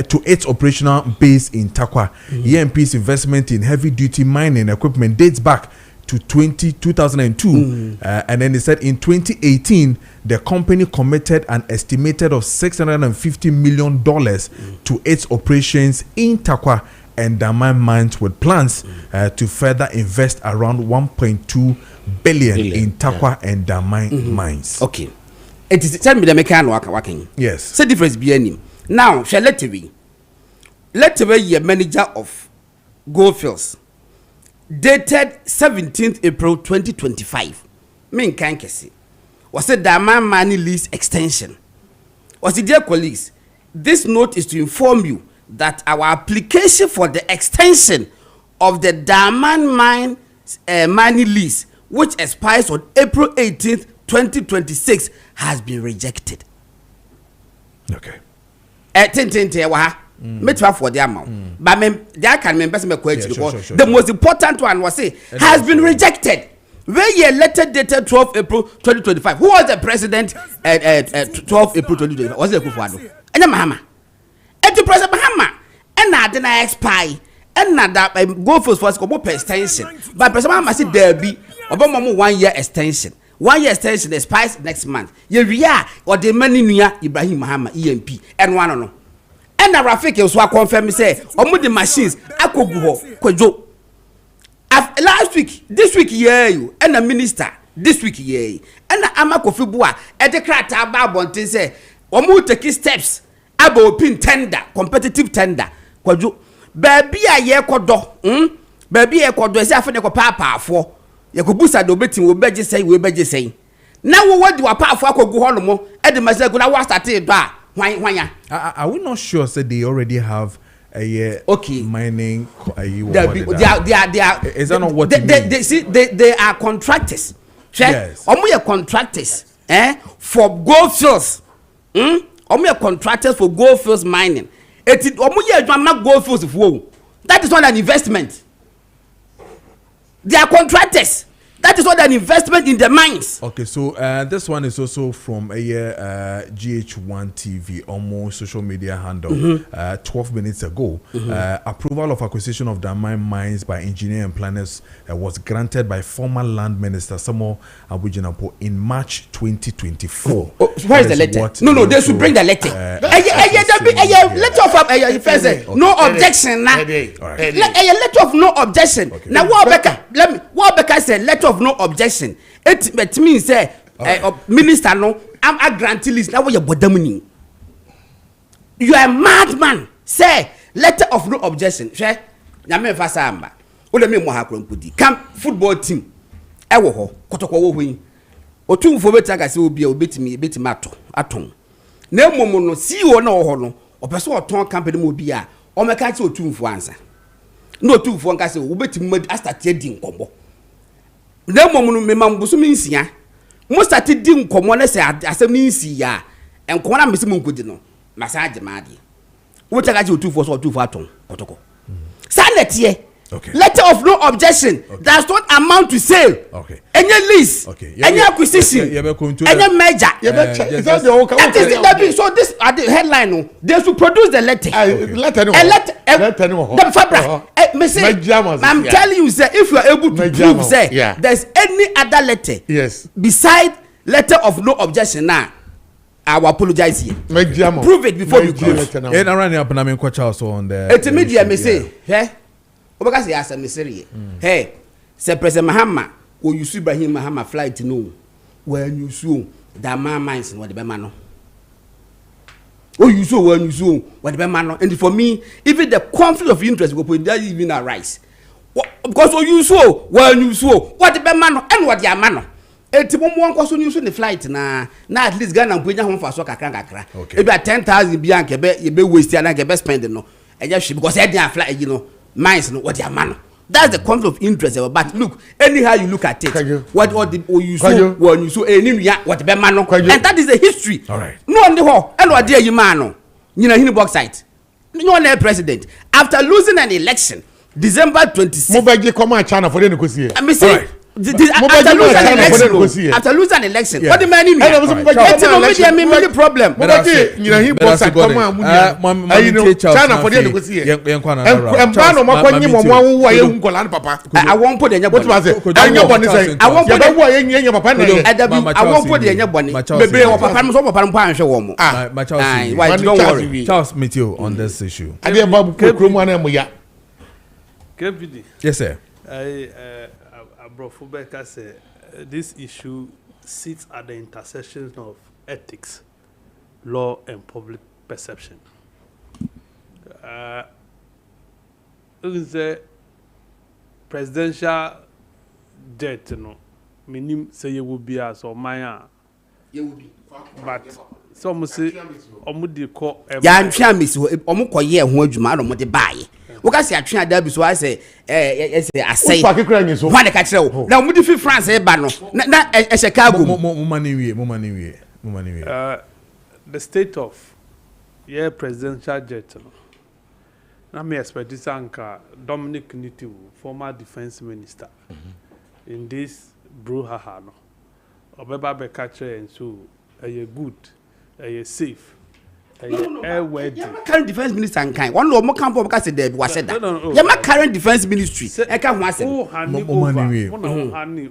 to its operational base in Takwa. EMP's investment in heavy-duty mining equipment dates back to 2002, and then they said in 2018 the company committed an estimated of $650 million to its operations in Takwa and Daman mines, with plans to further invest around 1.2 billion in Takwa and Daman mines. Okay, it is tell me the mechanic working. Yes, so difference behind him. Now, shall let me your manager of Goldfields, dated 17th April 2025. Main kankesi was a Daman money lease extension. Was it, dear colleagues? This note is to inform you that our application for the extension of the Daman mine money lease, which expires on April 18th, 2026, has been rejected. Okay. Tintin wa ha. Metra for the amount. But me that can member me question because the most important one was say has been rejected. Where ye letter dated 12 April 2025. Who was the president at 12 April 2025? Was it Kufuado? And Mahama. And the President Mahama. And now then I expire. And now that go for extension. But President Mahama said there be about 1 year extension. 1 year extension expires next month. Ye or the money near Ibrahim Mahama EMP and one on. And now Rafiki was confirm say the machines akoguho kojo. Last week, this week, you and the minister, this week, and the Kofi Bua, at the crata about say, or take steps about pin tender, competitive tender. Quadru, baby, a year kodo, baby, a kodo is after the papa for Yakubusa do betting will better say, we better say. Now, what do a papa for go home at the Mazagula was at it? Why? Are we not sure that they already have a mining? They are. Is that not what they are contractors? Yes. We are contractors. For gold fields. We are contractors for gold fields mining. That is not an investment. They are contractors. That is not an investment in the mines. Okay, so this one is also from a GH1 TV, almost social media handle. 12 minutes ago, approval of acquisition of the mines by engineers and planners was granted by former land minister Samuel Abujinapo in March 2024. Where is the letter? No, they should bring the letter. Letter of no objection. Letter of no objection. Now what Becca said, letter of no objection. It means say minister no I'm a grantee list now you bodamuni. You are a madman. Say letter of no objection. She nyame fa samba. O le me mo ha krompudi. Come football team. E wo ho kotoko wo hwin. Otumfo betaka se obi a obetimi aton. Na emom no CEO na wo ho no opeso oton company mo obi a o meka che otumfo ansa. Na otumfo nka se obetimi astart di nkombo. Na emom no memambuso minsia. Mo start di nkombo na se asem nsi ya. Enkombo na mesi mo nkodi no. Masaje maade. Wo taka che otumfo so otumfo aton kotoko. Sanetie. Okay. Letter of no objection does not amount to sale. Okay. Any lease, any acquisition, any merger. So this at the headline. They should produce the letter. I'm telling you, sir, if you are able to prove, sir, there's any other letter, beside letter of no objection now. I will apologize here. Prove it before you close. It's a media may say, because he has a misery. Hey, say President Mahama, or you see Ibrahim Mahama flight no, when you saw that man minds what the Bemano. Oh, you saw when you saw what the Bemano. And for me, even the conflict of interest will put that even arise. Because oh, you saw when you saw what the Bemano and what the Amano. Eti mo nko you so the flight na at least Ghana mpunya ho fa so kakra. E be 10,000 bia nke be waste and nke be spend no. E just because e dey fly you know. Mines no what their man. That's the conflict of interest. But look, anyhow you look at it, what you saw when you saw what the man, and that is the history. All right. No on the whole, and what dear you man, you know, in box site. No one president after losing an election, December 26th. Mobile come on China for the negotiation. I say. After losing an election, what the man in here? It's a many problem. China for the negotiation. I won't put in your body. I won't put in your body. Don't worry. Charles, meet you on this issue. Yes, sir. Brofubeka said this issue sits at the intersection of ethics, law, and public perception. The presidential debt, no, meaning say you will be as or Maya. You will be, but some say, Omudi call. Yan Chamis, Omuko ye, who you man, or buy. Because I train there, so I say, I say, what the catch now, would you France, Bano, not a Chicago, money. The state of yeah presidential jet no na me expect this anka Dominic Nitiwu former defense minister in this brouhaha no obeba be catch and so good safe current defense minister and kind one no more camp because they was said that my current defense ministry I can't want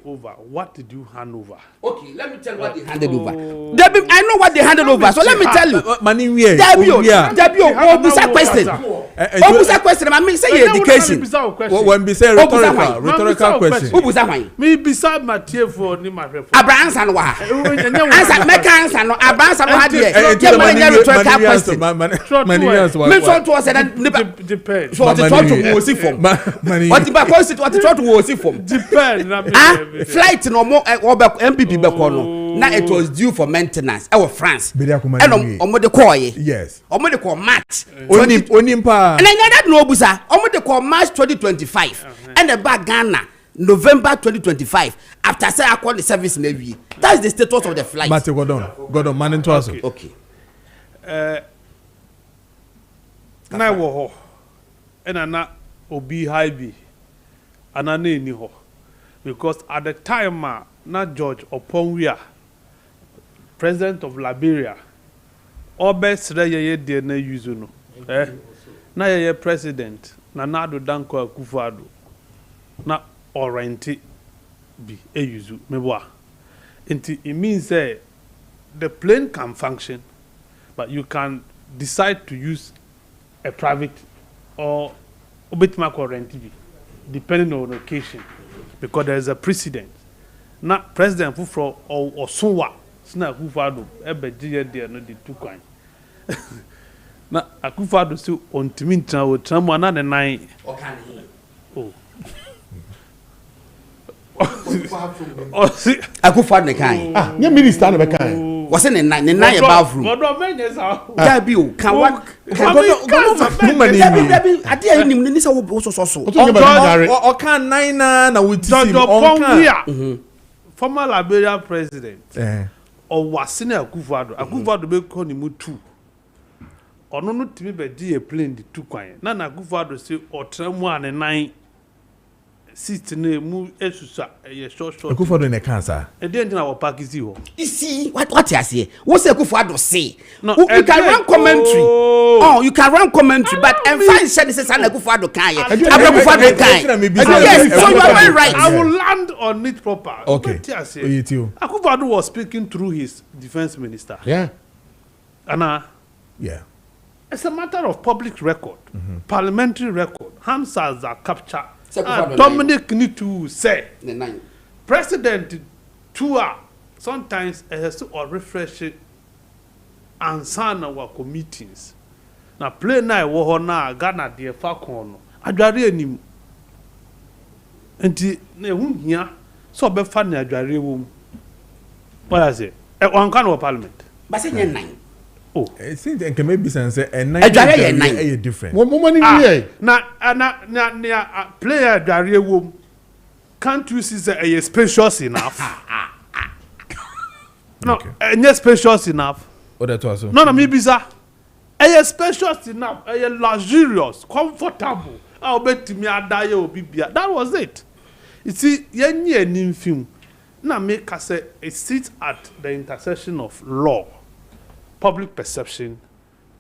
over what did you hand over? Okay, let me tell you what they handed over. I know what they handed over, so let me tell you. Money where Obusa question. Obusa question, I mean say education. When be say rhetorical question. Obusa why? Me beside Maakye for ni ma hwefo. Abraham san wa. Answer make answer no Abraham san wa there. Money years me so to say that depend. So what the church will see from. What the church will see from. Depend. Flight no more MPP be no. Now it was due for maintenance. France. And omo de call yes. Omo de call March. Onimpa. And I that no busa. Omo de call March 2025. And the back Ghana November 2025. After say I call the service navy. That's the status of the flight. Mate Gordon man into us. Okay. Na wo ho. Ena na obi high bi. Ana na eni ho. Because at the time na George Oponwia, president of Liberia, obesre ye de na use no. Na ye president na Nadu Danko Akufo-Addo na orienti bi use meboa. It means the plane can function, but you can decide to use a private or obetima current TV, depending on location, because there is a precedent. Now, President Fufro or Sowa, Sna Akufo-Addo, Ebejiye there no the two kind. Now, Akufo-Addo still on Timintra with someone another nine. Oh. Akufo-Addo kind. Ah, you minister no kind. Was in the nine bathroom. Dabi can what? I did him ni so so. O kan nine na we team on kan. Former Liberia president. O wasine Akufo-Addo. Akufo-Addo be ko ni mu 2. Ono no timi be di a plane di 2 kwan. Na Akufo-Addo say o tra mu an 9 seat na mu esusa ye short. Akufo-Addo in the cancer. E dey na wo park is ho. You see what you say? What say Akufo-Addo say? No, you can run commentary. Oh, you can run commentary, but and find said this is an Akufo-Addo kind. Akufo-Addo kind. Yes, so you are very right. I will land on it proper. Okay. Akufo-Addo was speaking through his defense minister. Yeah. Anna. Yeah. It's a matter of public record, parliamentary record. Hamsas are captured. Dominic Nitiwu say President tour sometimes has to refresh it and sign our meetings. Now play na wo na Ghana de fa kon no adware anim enti na ehun hia so be fa na adware wo what I say on kan parliament but say 9 oh it seems and can maybe say 9 adware different what money we na play adware wo can't you see say a spacious enough no okay. Spacious enough what that was so no me bisa spacious enough luxurious comfortable obetimi adaye obibia that was it. You see yenye nim film na make say it sits at the intersection of law, public perception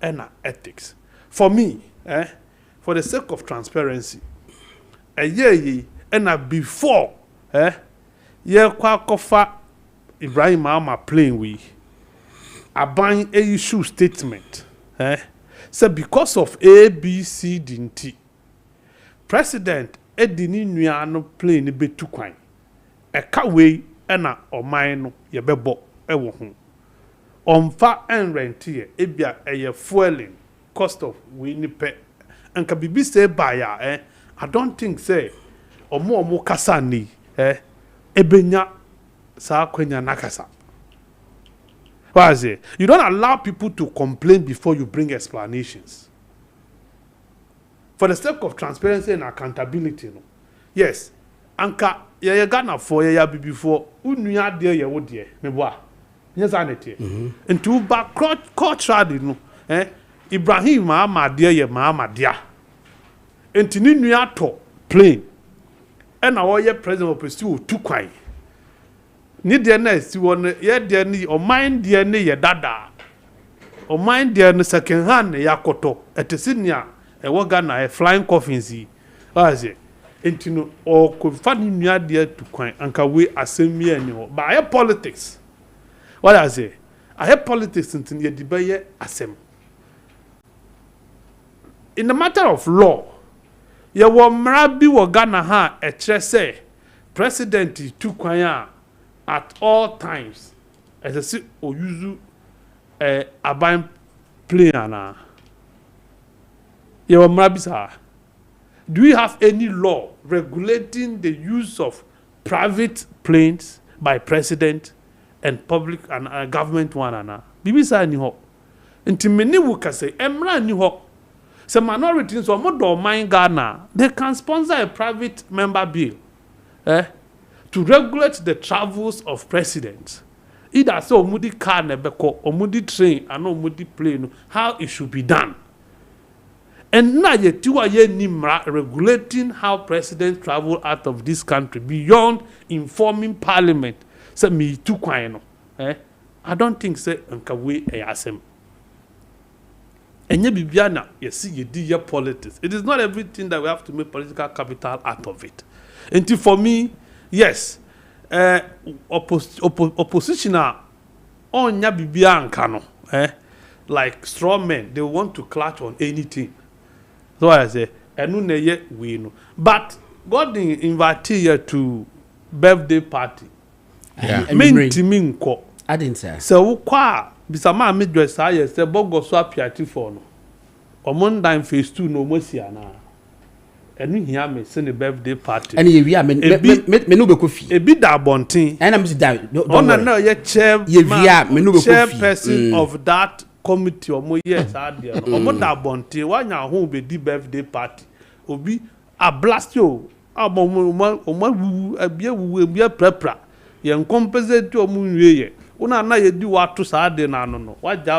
and ethics. For me, for the sake of transparency, and before ye kwa kofa Ibrahim Mahama playing with aban issue statement so because of A, B, C, D, and T, President Edini Nuano playing be 2 kwan. A kaway ena or mine ye bebo ewo home. On fa and rent here, ebia a fueling cost of winnie pet and can be say by I don't think say or more kasani ebenya sa kwenya nakasa. What is it? You don't allow people to complain before you bring explanations. For the sake of transparency and accountability, no? Yes, anka ye Ghana for ye be before unuya there ye wo there me boa. Yes anete. Into back culturally no Ibrahim Mahamadea ye Mahamadea. Enti ni nua to plane. Ena wo ye president opesi o tukwan. Ni de na si won ye de ni o mind de ni ye dada. O mind de no second hand yakoto. Etesi nia e wo Ghana e flying coffins yi. Aze. Enti no o ko fa ni nua de tukwan anka we asemi ani ho. Ba ye politics. What I say? I have politics until you debate asem. In the matter of law, you will mrabi wo Ghana ha e kire say president tukwanya at all times. As I say, o use aban plane ana. You will mrabi sa. Do we have any law regulating the use of private planes by president and public and government one ana? Bibi sa ni ho. Nti meni wo ka say emra ni ho. Some minorities so mo do man Ghana, they can sponsor a private member bill to regulate the travels of presidents. Either so omudi car na beko, omudi train and omudi plane, how it should be done. And now ye tiwa ye nimra regulating how presidents travel out of this country beyond informing parliament. Say me too quiet no. I don't think say nka we asem. Enye bibiana you see you do your politics. It is not everything that we have to make political capital out of it. Until for me, yes, oppositioner on nya bibia nka no, like straw men, they want to clutch on anything. So I say, enu na ye we no. But God invite you to birthday party. Yeah. Mentimi nko. I didn't say. So kwa bisama me dress aye say bogo so Appiah for no. Omondan phase 2 no mosia na. Enu hia me say the birthday party. And ye me no be Kofi. Ebi da bonten. And I'm da. Ona na ye chair. Ye via me no be Kofi. Chairperson of that committee omo yes ade no. Omo da bonten wanya ho be di birthday party. Obi a blast yo. Omo wu abia wu abia prapra. Ye compensate omo nwie ye. Una na ye di watu sa ade na no no. Waja